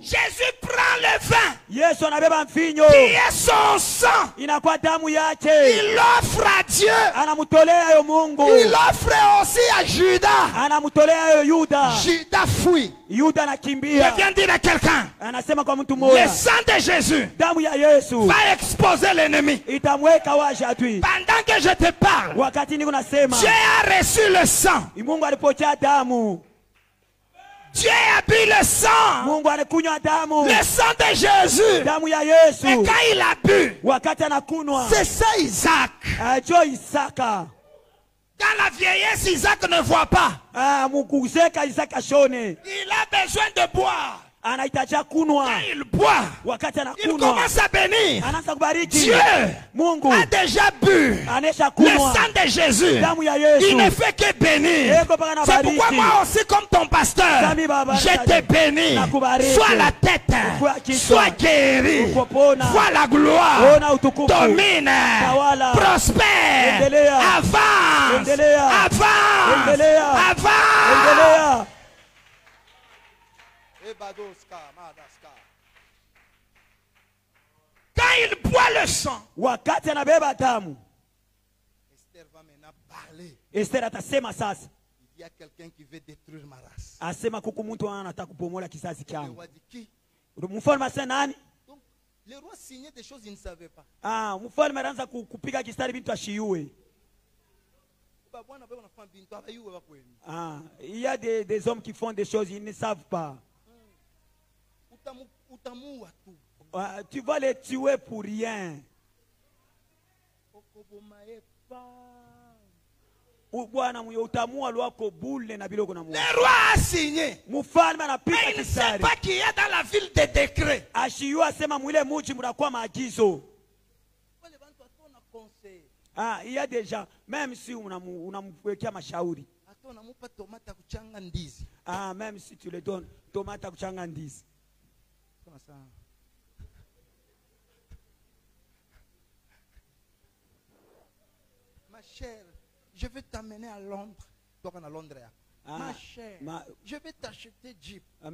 Jésus prend le vin qui est son sang. Il l'offre à Dieu. Il l'offre aussi à Judas. Judas fuit. Je viens dire à quelqu'un: le sang de Jésus va exposer l'ennemi. Pendant que je te parle, Dieu a reçu le sang. Dieu a bu le sang. Le sang de Jésus. Et quand il a bu, c'est ça Isaac. Quand la vieillesse, Isaac ne voit pas. Il a besoin de boire. Quand il boit, il commence à bénir. Dieu a déjà bu le sang de Jésus. Il ne fait que bénir. C'est pourquoi moi aussi, comme ton pasteur, je te bénis. Sois la tête, sois guéri, vois la gloire, domine, prospère, avance, avance, avance. Quand il boit le sang, Esther va maintenant parler. Il y a quelqu'un qui veut détruire ma race. Le roi dit: qui? Donc, le roi signait des choses qu'il ne savait pas. Il y a des hommes qui font des choses, ils ne savent pas. Tu vas les tuer pour rien. Le roi a signé. Mais il ne sait pas qu'il y a dans la ville des décrets. Il y a des gens, même si unamwekea mashauri, même si tu le donnes tomate kuchanga ndizi. Ma chère, je vais t'amener à Londres. Ma chère, je vais t'acheter Jeep. Ce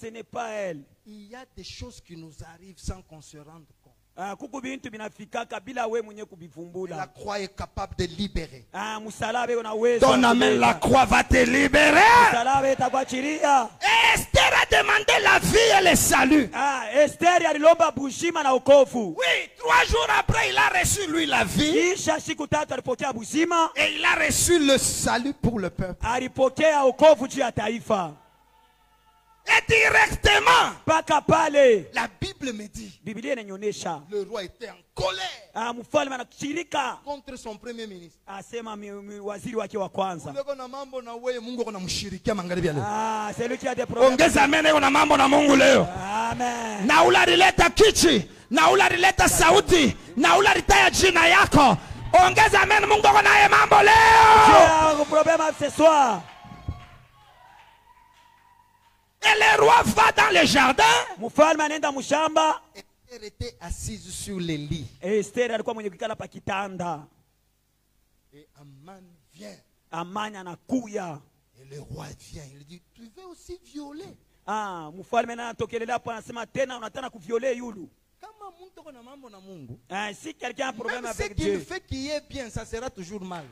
n'est pas elle. Il y a des choses qui nous arrivent sans qu'on se rende compte. La croix est capable de libérer. Ton amen, la croix va te libérer. Et Esther a demandé la vie et le salut. Oui, 3 jours après, il a reçu lui la vie. Et il a reçu le salut pour le peuple. Et directement, la Bible me dit, le roi était en colère contre son premier ministre. C'est lui qui a des problèmes. Naularileta kichi, naularileta sauti, naularitaya jina yako. Ongeza amen, Mungu ako naye mambo leo. Problème ce soir. Et le roi va dans le jardin. Esther était assise sur les lits. Et Aman vient. Et le roi vient. Il dit, tu veux aussi violer? Si quelqu'un a un problème même avec ce Dieu, qu'il fait qui est bien, ça sera toujours mal.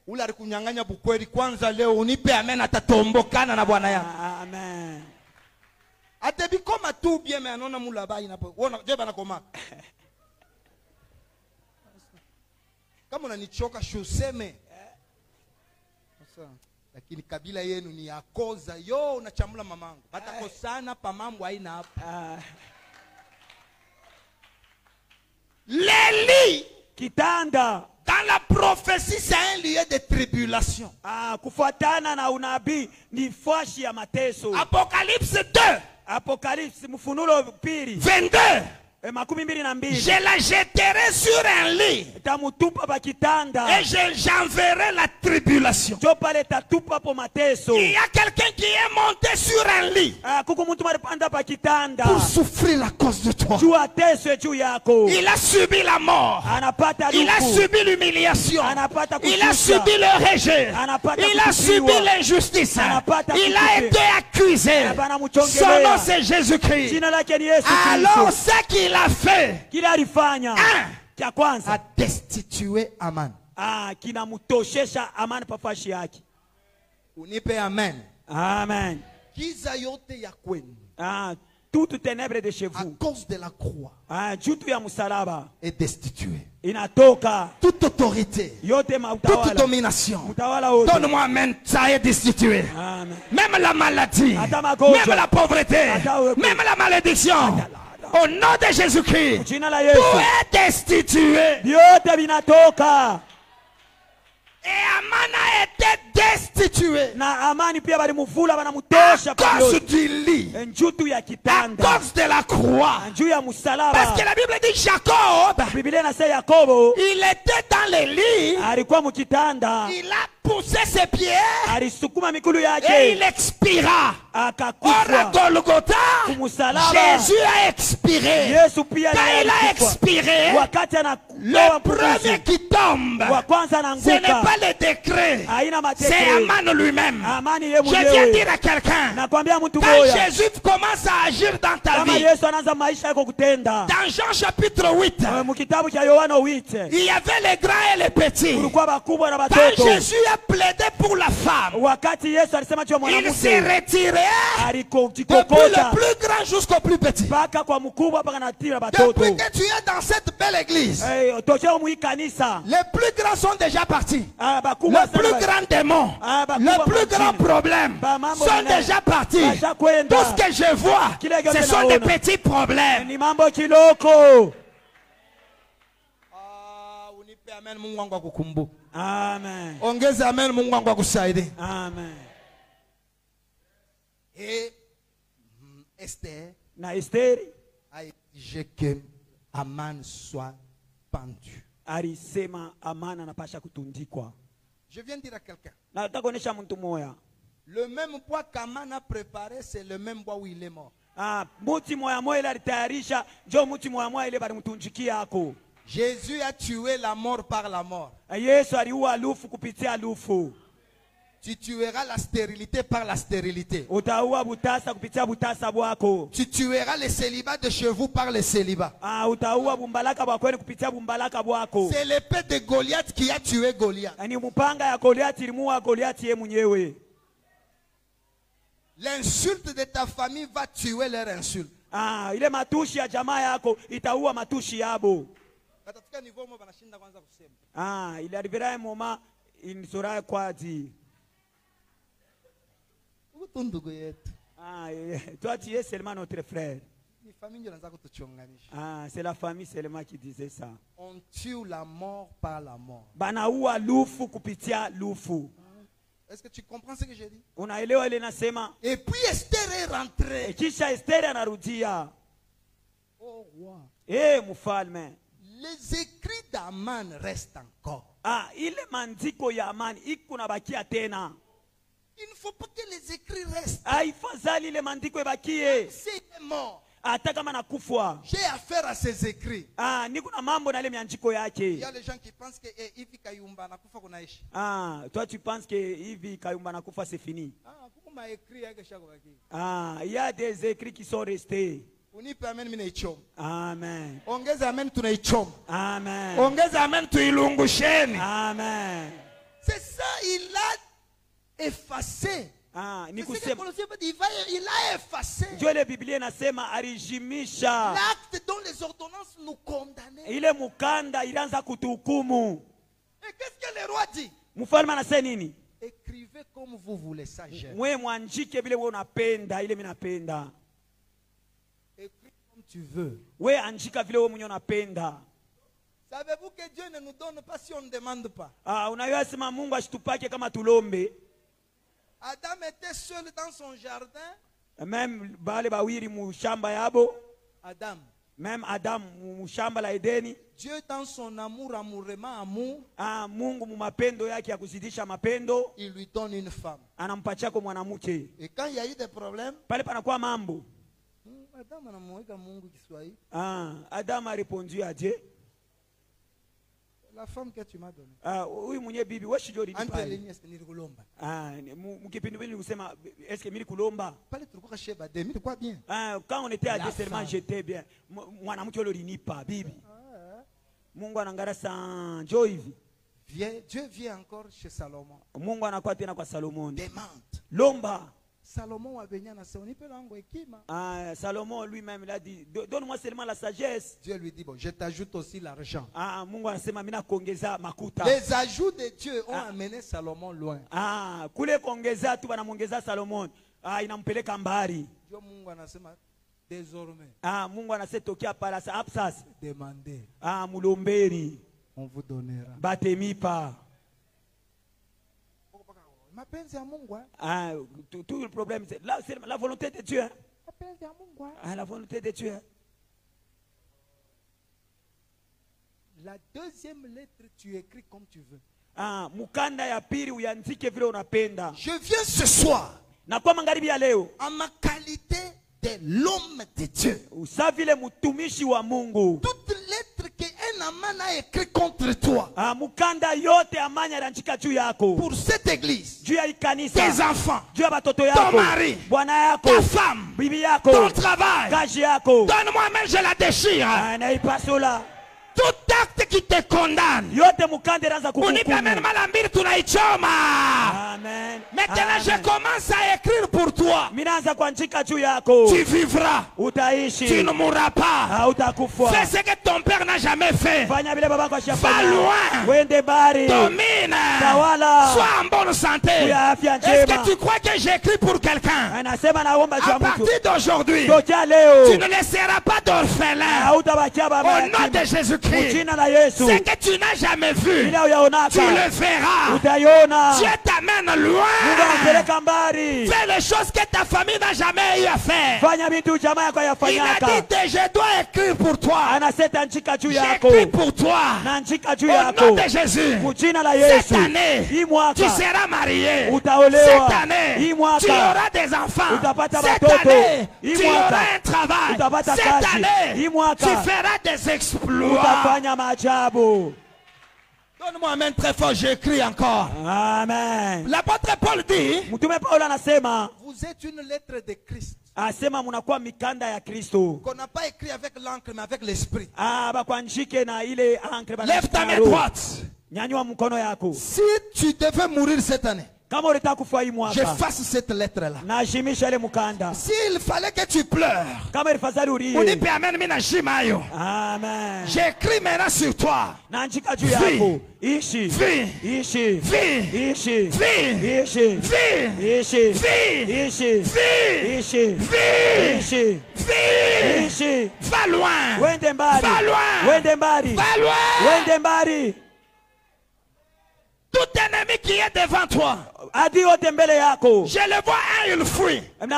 Ula alikunyang'anya bukweli kwanza leo unipe amen atatombokana na bwana yako. Amen. Atebikoma tu bien mais anona mulaba inapo. Wona je bana koma. Kama unanichoka shuseme. Sasa lakini kabila yenu ni yakoza yo unachamula mamangu. Batakosana pa mambo haina hapa. Leli kitanda. Dans la prophétie, c'est un lieu de tribulation. Apocalypse 2. Apocalypse mufunulo pili. 22. Je la jetterai sur un lit. Et j'enverrai la tribulation. Il y a quelqu'un qui est monté sur un lit pour souffrir la cause de toi. Il a subi la mort. Il a subi l'humiliation. Il a subi le rejet. Il a subi l'injustice. Il a été accusé. Son nom c'est Jésus-Christ. Alors ce qu'il a fait, a destitué Aman. Unipe amen. Amen. Toute ténèbre de chez vous, à cause de la croix, est destituée. Toute autorité, toute domination, donne-moi amen, ça est destitué. Même la maladie, même la pauvreté, même la malédiction. Au nom de Jésus-Christ, tout est destitué. Et Aman a été destitué à cause du lit, à cause de la croix. Parce que la Bible dit Jacob, il était dans le lit, il a poussé ses pieds et il expira. Or à Golgotha, Jésus a expiré. Quand il a expiré, le premier qui tombe, ce n'est pas le décret, c'est Aman lui-même. Je viens dire à quelqu'un, quand Jésus commence à agir dans ta vie, dans Jean chapitre 8, il y avait les grands et les petits. Quand Jésus a plaidé pour la femme, il s'est retiré depuis le plus grand jusqu'au plus petit. Depuis que tu es dans cette belle église, les plus grands sont déjà partis. Le plus grand démon, le plus grand problème sont déjà partis. Tout ce que je vois, ce sont des petits problèmes. Amen. Mungu wangu akukumbuke. Amen. Ongeza amen, Mungu wangu akusaidie. Amen. Et Esther a exigé que Aman soit pendu. Je viens de dire à quelqu'un, le même bois qu'Aman a préparé, c'est le même bois où il est mort. Jésus a tué la mort par la mort. Tu tueras la stérilité par la stérilité. Tu tueras le célibat de chez vous par le célibat. C'est l'épée de Goliath qui a tué Goliath. L'insulte de ta famille va tuer leur insulte. Il arrivera un moment, il ne saura quoi dire. Ah, toi tu es seulement notre frère. Ah, c'est la famille seulement qui disait ça. On tue la mort par la mort. Banaua lufu kupitia lufu. Est-ce que tu comprends ce que j'ai dit? Unaelewa ile nasema? Et puis Esther est rentrée. Kisha Esther anarudia. Oh roi. Mfalme. Les écrits d'Aman restent encore. Ah, ile mandiko ya Amani iko nabakia tena. Il ne faut pas que les écrits restent. Ah, ifazali ile mandiko ibakie. S'il est mort. Hata kama nakufa. J'ai affaire à ces écrits. Ah, niko na mambo na ile miandiko yake. Il y a les gens qui pensent que hivi Kayumba nakufa kunaishi. Ah, toi tu penses que hivi Kayumba nakufa c'est fini. Ah, kuma écrit yake shako baki. Ah, il y a des écrits qui sont restés. Unipe amen mimi naichoma. Amen. Ongeza amen tunaichoma. Amen. Ongeza amen tuilungusheni. Amen. C'est ça, il a effacé. Ah, il a effacé l'acte dont les ordonnances nous condamnaient. Ile mukanda ilianza kutuhukumu. Et qu'est-ce que le roi dit? Mfalme anasema nini? Écrivez comme vous voulez ça, j'aime. Wewe mwanjike vile wewe unapenda, ile mimi napenda. Écris comme tu veux. Wewe anjika vile wewe mwenyewe unapenda. Savez-vous que Dieu ne nous donne pas si on ne demande pas? Ah, unajua sema Mungu ashitupake kama tulombe. Adam était seul dans son jardin. Même bale bawiri mu shamba yabo. Adam. Même Adam mu shamba la Edeni. Dieu dans son amour, amour. Ah, Mungu mu mapendo yake ya kuzidisha mapendo. Il lui donne une femme. Anampatia kwa mwanamke. Et quand il y a eu des problèmes, pale panakuwa mambo. Adam anamweka Mungu Kiswahili. Ah, Adam a répondu à Dieu. La femme que tu m'as donnée. Ah, oui, mwenye bibi wewe shijori ni pale. Ah, mkipindi bili kusema est-ce que mimi kulomba? Pale tulikuwa sheba de mimi kwa bien. Ah, quand on était à Desserment, j'étais bien. Mwanamke yule linipa bibi. Mungu anangara sana njoo hivi. Dieu vient encore chez Salomon. Mungu anakuwa tena kwa Salomon. Demande. Lomba. Salomon a béni na sonipe lango hekima. Ah, Salomon lui-même il a dit donne-moi seulement la sagesse. Dieu lui dit bon, je t'ajoute aussi l'argent. Ah, Mungu anasema mimi nakuongeza makuta. Les ajouts de Dieu ont amené Salomon loin. Ah, kule kuongeza tu banamuongeza Salomon. Ah, inampeleka mbali. Dieu Mungu anasema désormais. Ah, Mungu anasema tokea pala sa absas. Demandez. Ah, mulomberi. On vous donnera. Batemipa. Mapenzi ya Mungu. Ah, tout le problème c'est la volonté de Dieu. Mapenzi ya Mungu. Ah, la volonté de Dieu. La deuxième lettre tu écris comme tu veux. Ah, mukanda ya pili uandike vile unapenda. Je viens ce soir. Na kwa magharibi ya leo. En ma qualité de l'homme de Dieu. Usavile mutumishi wa Mungu. Toute lettre que un Aman a écrit contre toi. Ah, mukanda yote Amani aliandika juu yako. Pour cette église. Juu ya ikanisa. Tes enfants. Juu ya batoto yako. Ton mari. Bwana yako. Ta femme. Bibi yako. Ton travail. Kazi yako. Donne-moi même je la déchire. Ah, naipasula. Tout acte qui te condamne. Yote mukanda iraanza kukuhukumu. Unipe amen mara mbili tunaichoma. Amen. Maintenant je commence à écrire pour toi. Minaanza kuandika juu yako. Tu vivras. Utaishi. Tu ne mourras pas. Hautakufa. Fais ce que ton père n'a jamais fait. Fanya vile babako ashafanya. Va loin. Wende bari. Domine. Tawala. Sois en bonne santé. Est-ce que tu crois que j'écris pour quelqu'un? Anasema naomba juu ya mtu. À partir d'aujourd'hui, tokea leo. Tu ne laisseras pas d'orphelin. Hautabakia baba. Au nom de Jésus-Christ. Ce que tu n'as jamais vu, tu le verras. Dieu t'amène loin. Fais les choses que ta famille n'a jamais eu à faire. Il a dit je dois écrire pour toi. J'écris pour toi. Au nom de Jésus. Cette année, tu seras marié. Cette année, tu auras des enfants. Cette année, tu auras un travail. Cette année, tu feras des exploits. Donne-moi un amen très fort, j'écris encore. Amen. L'apôtre Paul dit, vous êtes une lettre de Christ. Asema munakuwa mikanda ya Kristo. Qu'on n'a pas écrit avec l'encre mais avec l'esprit. Bakuandike na ile encre. Lève ta main droite. Nyanyua mkono yako. Si tu devais mourir cette année, je fasse cette lettre-là. S'il fallait que tu pleures, Amen. j'écris maintenant sur toi. Ishi. Va loin. Tout ennemi qui est devant toi, je le vois, il fuit. S'il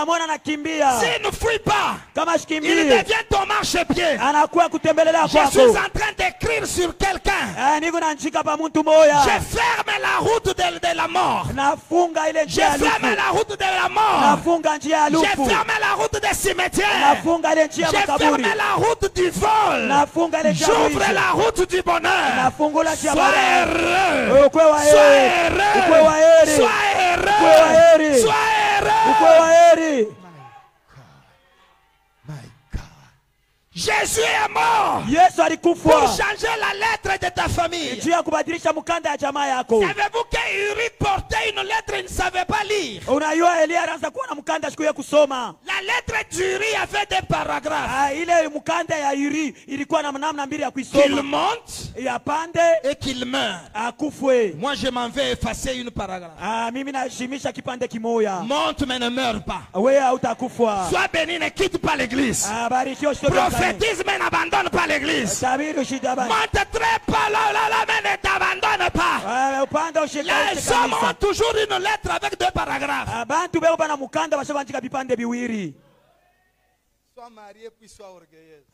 ne fuit pas, il devient ton marchepied. Je suis en train d'écrire sur quelqu'un. Je ferme la route de la mort. Je ferme la route de la mort. Je ferme la route des cimetières. Je ferme la route du vol. J'ouvre la route du bonheur. Sois heureux. Sois heureux. Sois heureux. Sois heureux. Jésus est mort pour changer la lettre de ta famille. Savez-vous qu'Uri portait une lettre, il ne savait pas lire. La lettre d'Uri avait des paragraphes. Qu'il monte et qu'il meurt. Moi je m'en vais effacer une paragraphe. Monte mais ne meurs pas. Sois béni, ne quitte pas l'église. Prophétise mais n'abandonne pas l'église. Monte très pas là mais ne t'abandonne pas. Les hommes ont toujours une lettre avec 2 paragraphes. Sois marié puis sois orgueilleuse.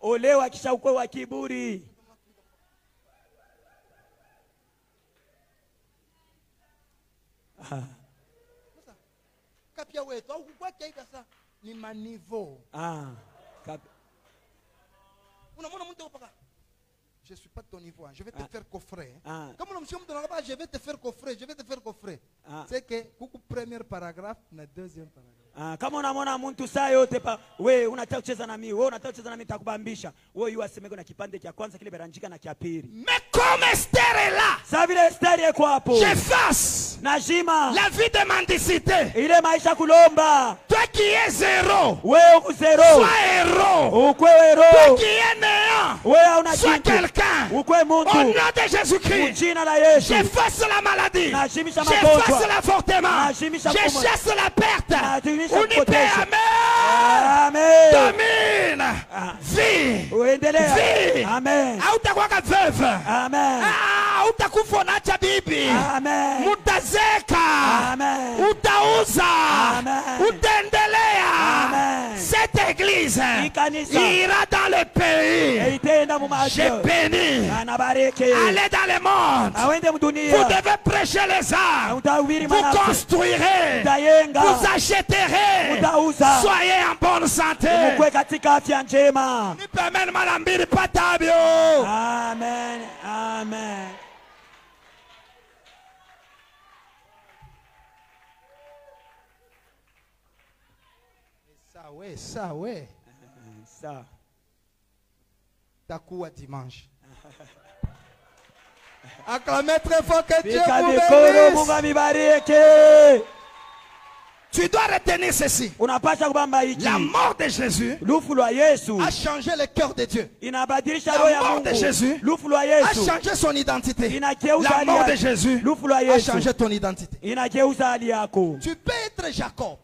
Olewa kisha ukwe wa kiburi. Kapia wetu au kwa kaika sa ni maniveau. Je ne suis pas de ton niveau, je vais te faire coffrer. Comme le monsieur me donne là-bas, je vais te faire coffrer, je vais te faire coffrer. C'est que kuku premier paragraphe na deuxième paragraphe. Kama unamwona mtu saa yote pa wewe unataka kucheza na mimi, wewe unataka kucheza na mimi nitakubambisha. Wewe yuasemeko na kipande cha kwanza kile beranjika na cha pili. Mais comme Esther est là, sasa vile Esther yuko hapo. J'efface najima la vie de mendicité. Ile maisha kulomba. Toi qui es zéro, wewe uko zero. Sois héros. Ukwe héros. Toi qui es néant, wewe una sois quelqu'un. Ukwe muntu. Au nom de Jésus-Christ, jina la Yesu. J'efface la maladie. J'efface l'avortement. Je chasse la perte. Amen. Domine. Vie. Vie. Amen. Hautakuwa veuve. Amen. Hautakufa na bibi. Amen. Mutazeka. Amen. Utauza. Amen. Utendelea. Amen. Cette église ira dans le pays. Je bénis. Allez dans le monde. Vous devez prêcher les âmes. Vous construirez. Vous achèterez. Soyez en bonne santé. Amen. Amen. Ça, ouais. Ça. Takuwa dimanche. Acclamez très fort que Dieu vous bénisse. Tu dois retenir ceci. La mort de Jésus a changé le cœur de Dieu. La mort de Jésus a changé son identité. La mort de Jésus a changé ton identité. Tu peux être Jacob.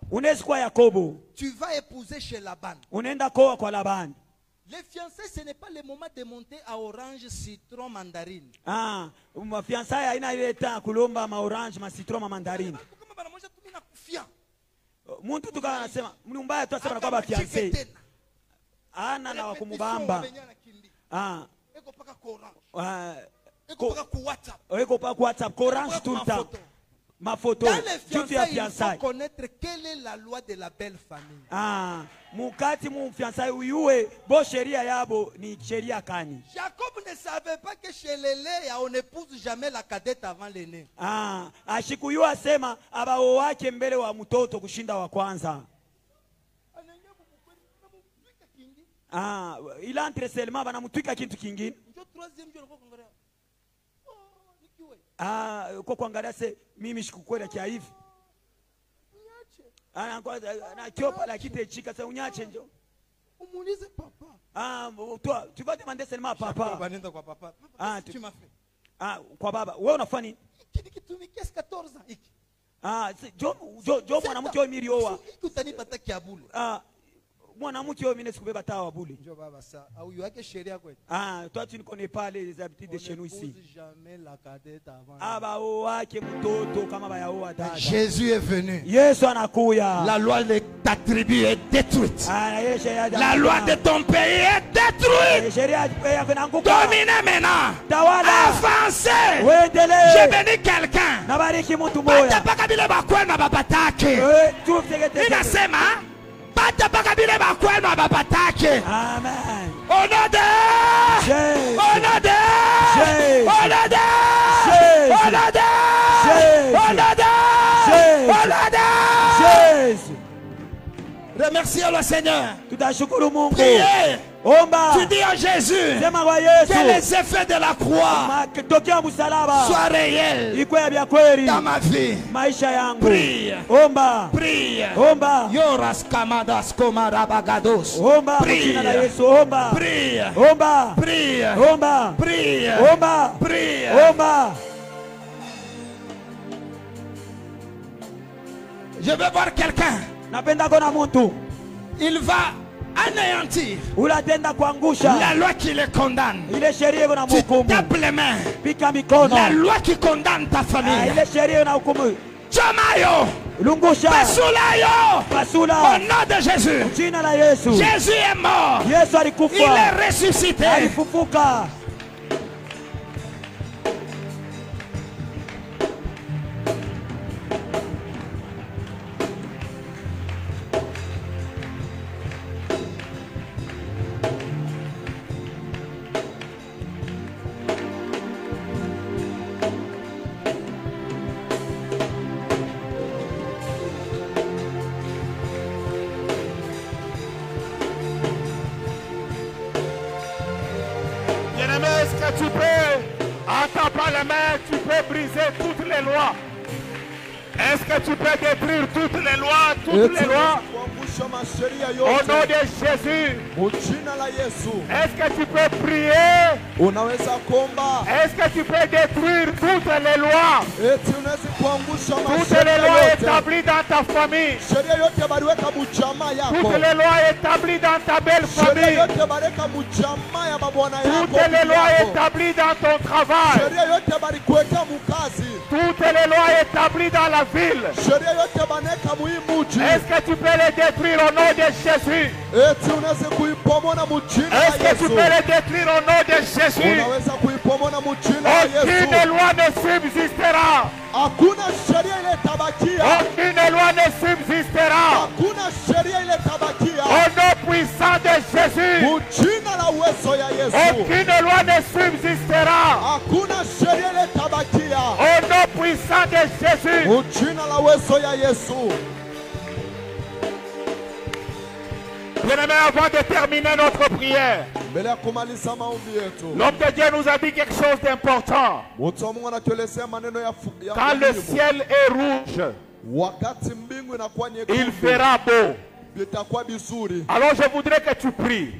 Tu vas épouser chez Laban. Les fiançailles, ce n'est pas le moment de monter à orange, citron, mandarine. Fiançailles haina ile temps kulomba ma orange, ma citron, ma mandarine. Muntu tukawa anasema mbaya tu asema kwamba fiancé ana na wakumubamba eko paka ku WhatsApp, eko paka ku WhatsApp, orange tout le temps. Ma photo, tout ya fiançailles. Il faut connaître quelle est la loi de la belle famille. Mukati mu fiançailles uyue bo sheria yabo ni sheria kani. Jacob ne savait pas que chez l'aîné on n'épouse jamais la cadette avant l'aîné. Ashikuyua sema abao wake mbele wa mtoto kushinda wa kwanza. Il entre seulement bana mutwika kintu kingine. Kwa kuangalia se mimi shikukwenda kia hivi. Na kiopa la kite chika sa unyache njo. Umuulize papa. Toi, tu vas demander seulement à papa. Banenda kwa papa. Tu m'as fait. Kwa baba. Wewe unafanya nini? Kitumiki 14 ans hiki. Jo mwanamke wewe milioa. Utanipata kiabulu. Mwanamke wewe mimi sikubeba tawa buli. Njoo baba ça. Au yake sheria kwetu. Toi tu ne connais pas les habitudes de chez nous ici. Jamais la cadette avant. Wake mtoto kama bayaoa dada. Jésus est venu. Yesu anakuya. La loi de ta tribu est détruite. La loi de ton pays est détruite. Dominez maintenant. Avancez. J'ai béni quelqu'un. Amen. Au nom de Jésus. Au nom de Jésus. Au nom de Jésus. Au nom de Jésus. Au nom de Jésus. Au nom de Jésus. Remerciez le Seigneur. Tutashukuru Mungu. Priez. Omba. Tu dis à Jésus que les effets de la croix soient réels dans ma vie. Prie. Omba. Prie. Omba. Yoras kamadas komarabagados. Omba. Prie. Omba. Prie. Omba. Prie. Omba. Prie. Omba. Prie. Omba. Je veux voir quelqu'un. Il va anéantir la loi qui les condamne. Tu tapes les mains. La loi qui condamne ta famille. Chamayo. Basulayo. Au nom de Jésus. Jésus est mort. Il est ressuscité. Est-ce que tu peux, en tapant les mains, tu peux briser toutes les lois? Est-ce que tu peux détruire toutes les lois, au nom de Jésus? Est-ce que tu peux prier? Est-ce que tu peux détruire toutes les lois? Toutes les lois établies dans ta famille. Toutes les lois établies dans ta belle famille. Toutes les lois établies dans ton travail. Toutes les lois établies dans la ville. Est-ce que tu peux les détruire au nom de Jésus? Est-ce que tu peux les détruire au nom de Jésus? Aucune loi ne subsistera. Aucune loi ne subsistera. Au nom puissant de Jésus. Aucune loi ne subsistera. Au nom puissant de Jésus. Bien-aimés, avant de terminer notre prière, l'homme de Dieu nous a dit quelque chose d'important. Quand le ciel est rouge, il fera beau. Alors je voudrais que tu pries,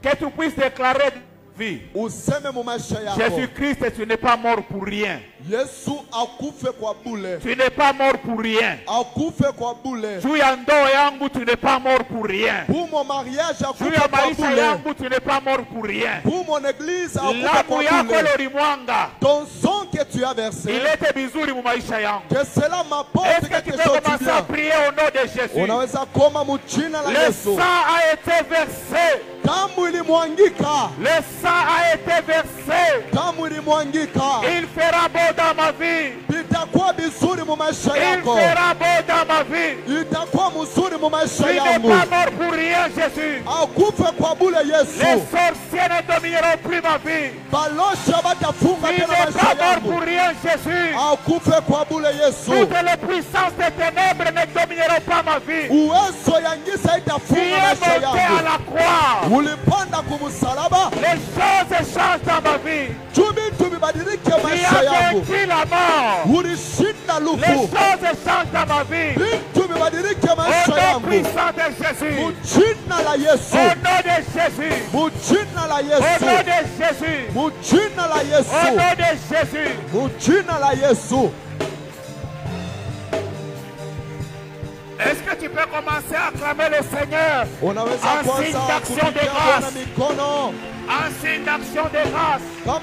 que tu puisses déclarer vie. Jésus-Christ, tu n'es pas mort pour rien. Tu n'es pas mort pour rien. Tu n'es pas mort pour rien. Tu n'es pas mort pour rien. Ton sang que tu as versé, est-ce que tu peux commencer à prier au nom de Jésus? Le sang a été versé. Le sang a été versé. Il fera beau dans ma vie. Il fera beau dans ma vie. Tu n'es pas mort pour rien, Jésus. Les sorciers ne domineront plus ma vie. Tu n'es pas mort pour rien, Jésus. Toutes les puissances des ténèbres ne domineront pas ma vie. Tu es monté à la croix. Les choses changent dans ma vie. Tu as vaincu la mort. Les choses changent dans ma vie. Au nom puissant de Jésus. Au nom de Jésus. Au nom de Jésus. Au nom de Jésus. Est-ce que tu peux commencer à acclamer le Seigneur en signe d'action de grâce? En signe d'action de grâce. En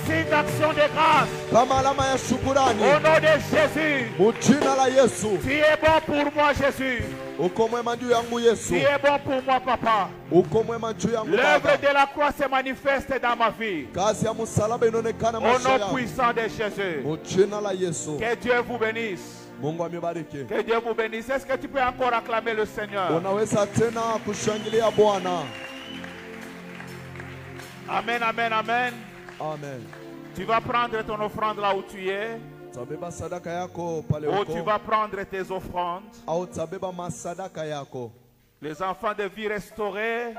signe d'action de grâce. Au nom de Jésus. Tu es bon pour moi, Jésus. Tu es bon pour moi, Papa. L'œuvre de la croix se manifeste dans ma vie. Au nom puissant de Jésus. Que Dieu vous bénisse. Que Dieu vous bénisse. Est-ce que tu peux encore acclamer le Seigneur? Amen, amen, amen. Amen. Tu vas prendre ton offrande là où tu es. Ou tu vas prendre tes offrandes. Les enfants de vie restaurée,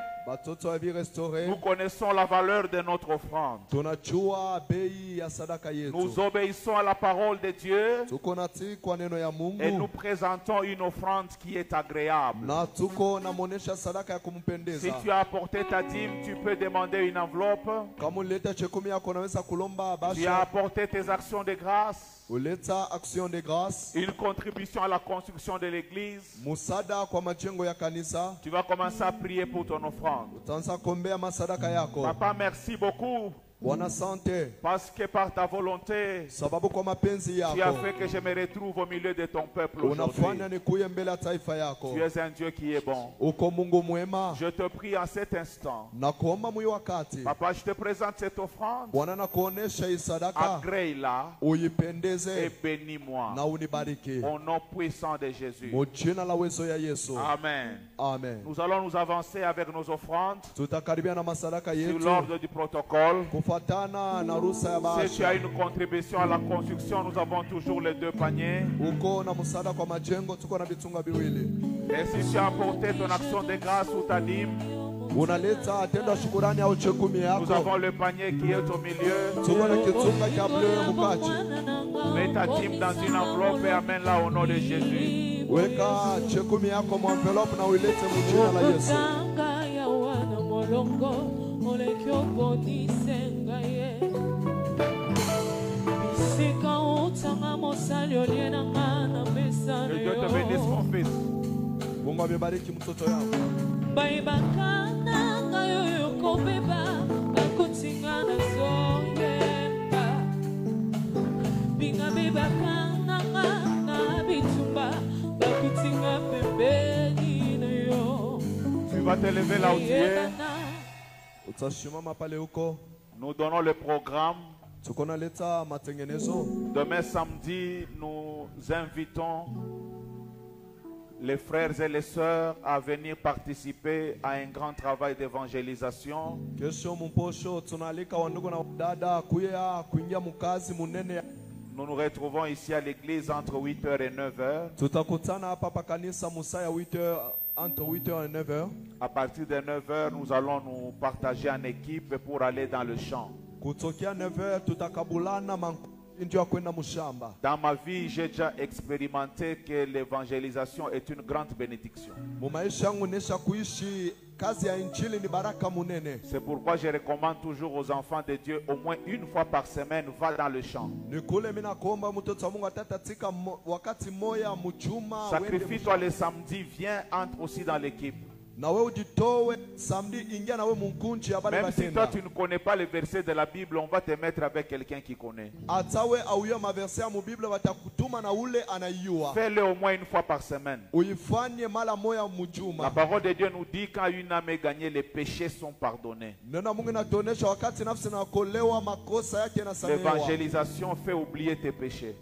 nous connaissons la valeur de notre offrande. Nous obéissons à la parole de Dieu et nous présentons une offrande qui est agréable. Si tu as apporté ta dîme, tu peux demander une enveloppe. Tu as apporté tes actions de grâce, une contribution à la construction de l'église. Tu vas commencer à prier pour ton offrande. Papa, merci beaucoup. Parce que par ta volonté, tu as fait que je me retrouve au milieu de ton peuple aujourd'hui. Tu es un Dieu qui est bon. Je te prie en cet instant. Papa, je te présente cette offrande. Agrée-la et bénis-moi. Au nom puissant de Jésus. Amen. Amen. Nous allons nous avancer avec nos offrandes sur l'ordre du protocole. Si tu as une contribution à la construction, nous avons toujours les deux paniers. Et si tu as apporté ton action de grâce ou ta dîme, nous avons le panier qui est au milieu. Mets ta dîme dans une enveloppe et amène-la au nom de Jésus. Que Dieu te bénisse, mon fils. Tu vas te lever là où tu es. Nous donnons le programme. Demain samedi, nous invitons les frères et les sœurs à venir participer à un grand travail d'évangélisation. Nous nous retrouvons ici à l'église entre 8h et 9h. Entre 8h et 9h. À partir de 9h, nous allons nous partager en équipe pour aller dans le champ. Dans ma vie, j'ai déjà expérimenté que l'évangélisation est une grande bénédiction. C'est pourquoi je recommande toujours aux enfants de Dieu, au moins une fois par semaine, va dans le champ. Sacrifie-toi le samedi, viens, entre aussi dans l'équipe. Même si toi tu ne connais pas les versets de la Bible, on va te mettre avec quelqu'un qui connaît. Fais-le au moins une fois par semaine. La parole de Dieu nous dit quand une âme est gagnée, les péchés sont pardonnés. L'évangélisation fait oublier tes péchés.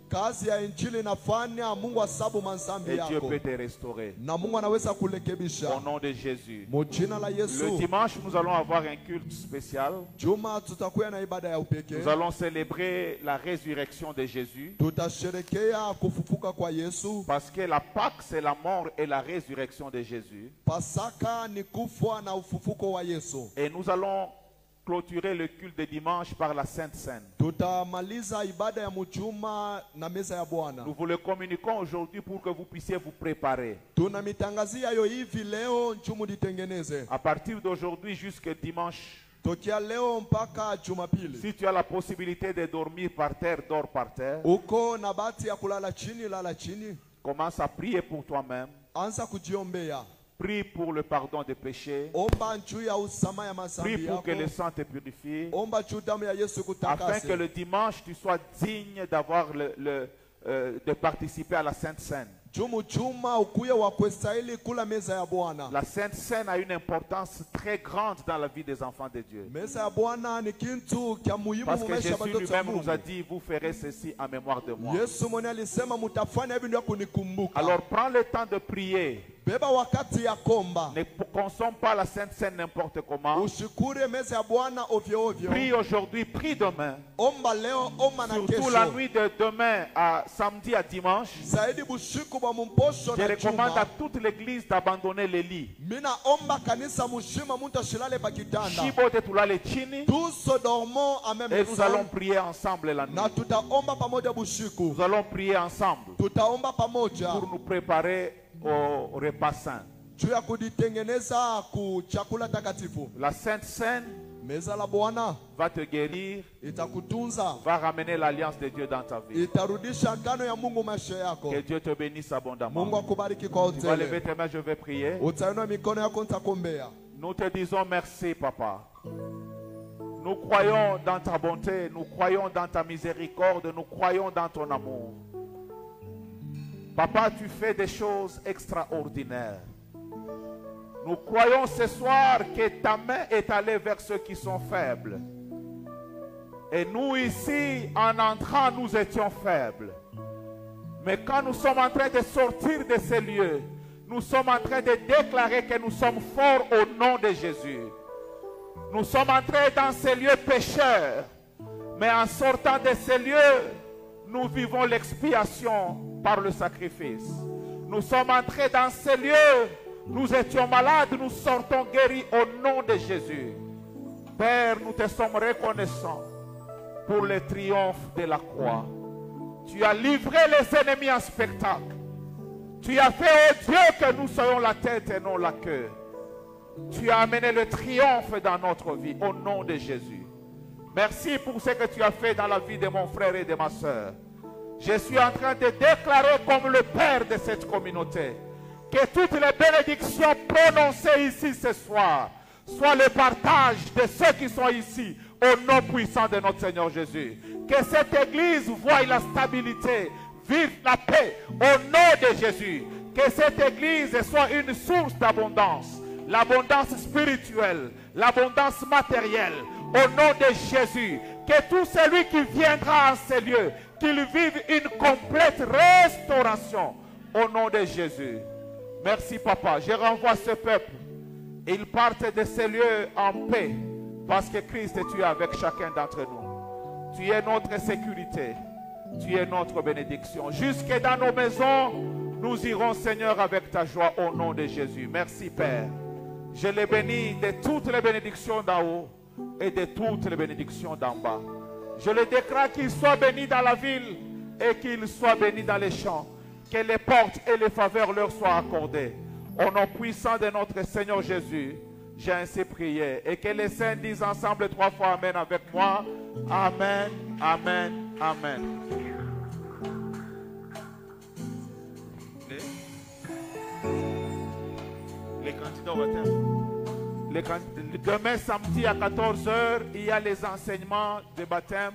Et Dieu peut te restaurer. Au nom de Jésus. Le dimanche, nous allons avoir un culte spécial. Nous allons célébrer la résurrection de Jésus. Parce que la Pâque, c'est la mort et la résurrection de Jésus. Et nous allons clôturer le culte de dimanche par la Sainte Seine. Nous vous le communiquons aujourd'hui pour que vous puissiez vous préparer. À partir d'aujourd'hui jusqu'à dimanche, si tu as la possibilité de dormir par terre, dors par terre. Commence à prier pour toi-même. Prie pour le pardon des péchés. Prie pour que le sang te purifie. Afin que le dimanche tu sois digne d'avoir de participer à la Sainte Seine. La Sainte Seine a une importance très grande dans la vie des enfants de Dieu. Parce que Jésus lui-même nous a dit, vous ferez ceci en mémoire de moi. Alors prends le temps de prier. Ne consomme pas la Sainte Seine n'importe comment. Prie aujourd'hui, prie demain. Surtout la nuit de demain à samedi à dimanche. Je recommande à toute l'église d'abandonner les lits. Et nous allons prier ensemble la nuit. Nous allons prier ensemble pour nous préparer au repas saint. La Sainte Seine va te guérir, va ramener l'alliance de Dieu dans ta vie. Que Dieu te bénisse abondamment. Tu vas lever tes mains, je vais prier. Nous te disons merci, Papa. Nous croyons dans ta bonté, nous croyons dans ta miséricorde, nous croyons dans ton amour. Papa, tu fais des choses extraordinaires. Nous croyons ce soir que ta main est allée vers ceux qui sont faibles. Et nous ici, en entrant, nous étions faibles. Mais quand nous sommes en train de sortir de ces lieux, nous sommes en train de déclarer que nous sommes forts au nom de Jésus. Nous sommes entrés dans ces lieux pécheurs. Mais en sortant de ces lieux, nous vivons l'expiation par le sacrifice. Nous sommes entrés dans ces lieux. Nous étions malades, nous sortons guéris au nom de Jésus. Père, nous te sommes reconnaissants pour le triomphe de la croix. Tu as livré les ennemis en spectacle. Tu as fait, oh Dieu, que nous soyons la tête et non la queue. Tu as amené le triomphe dans notre vie au nom de Jésus. Merci pour ce que tu as fait dans la vie de mon frère et de ma soeur. Je suis en train de déclarer comme le Père de cette communauté que toutes les bénédictions prononcées ici ce soir soient le partage de ceux qui sont ici au nom puissant de notre Seigneur Jésus. Que cette église voie la stabilité, vive la paix au nom de Jésus. Que cette église soit une source d'abondance, l'abondance spirituelle, l'abondance matérielle au nom de Jésus. Que tout celui qui viendra en ces lieux, qu'il vive une complète restauration au nom de Jésus. Merci, Papa. Je renvoie ce peuple. Ils partent de ces lieux en paix parce que Christ, tu es avec chacun d'entre nous. Tu es notre sécurité. Tu es notre bénédiction. Jusque dans nos maisons, nous irons, Seigneur, avec ta joie au nom de Jésus. Merci, Père. Je les bénis de toutes les bénédictions d'en haut et de toutes les bénédictions d'en bas. Je les déclare qu'ils soient bénis dans la ville et qu'ils soient bénis dans les champs. Que les portes et les faveurs leur soient accordées. Au nom puissant de notre Seigneur Jésus, j'ai ainsi prié. Et que les saints disent ensemble 3 fois Amen avec moi. Amen, Amen, Amen. Les candidats au baptême. Demain samedi à 14h, il y a les enseignements de baptême.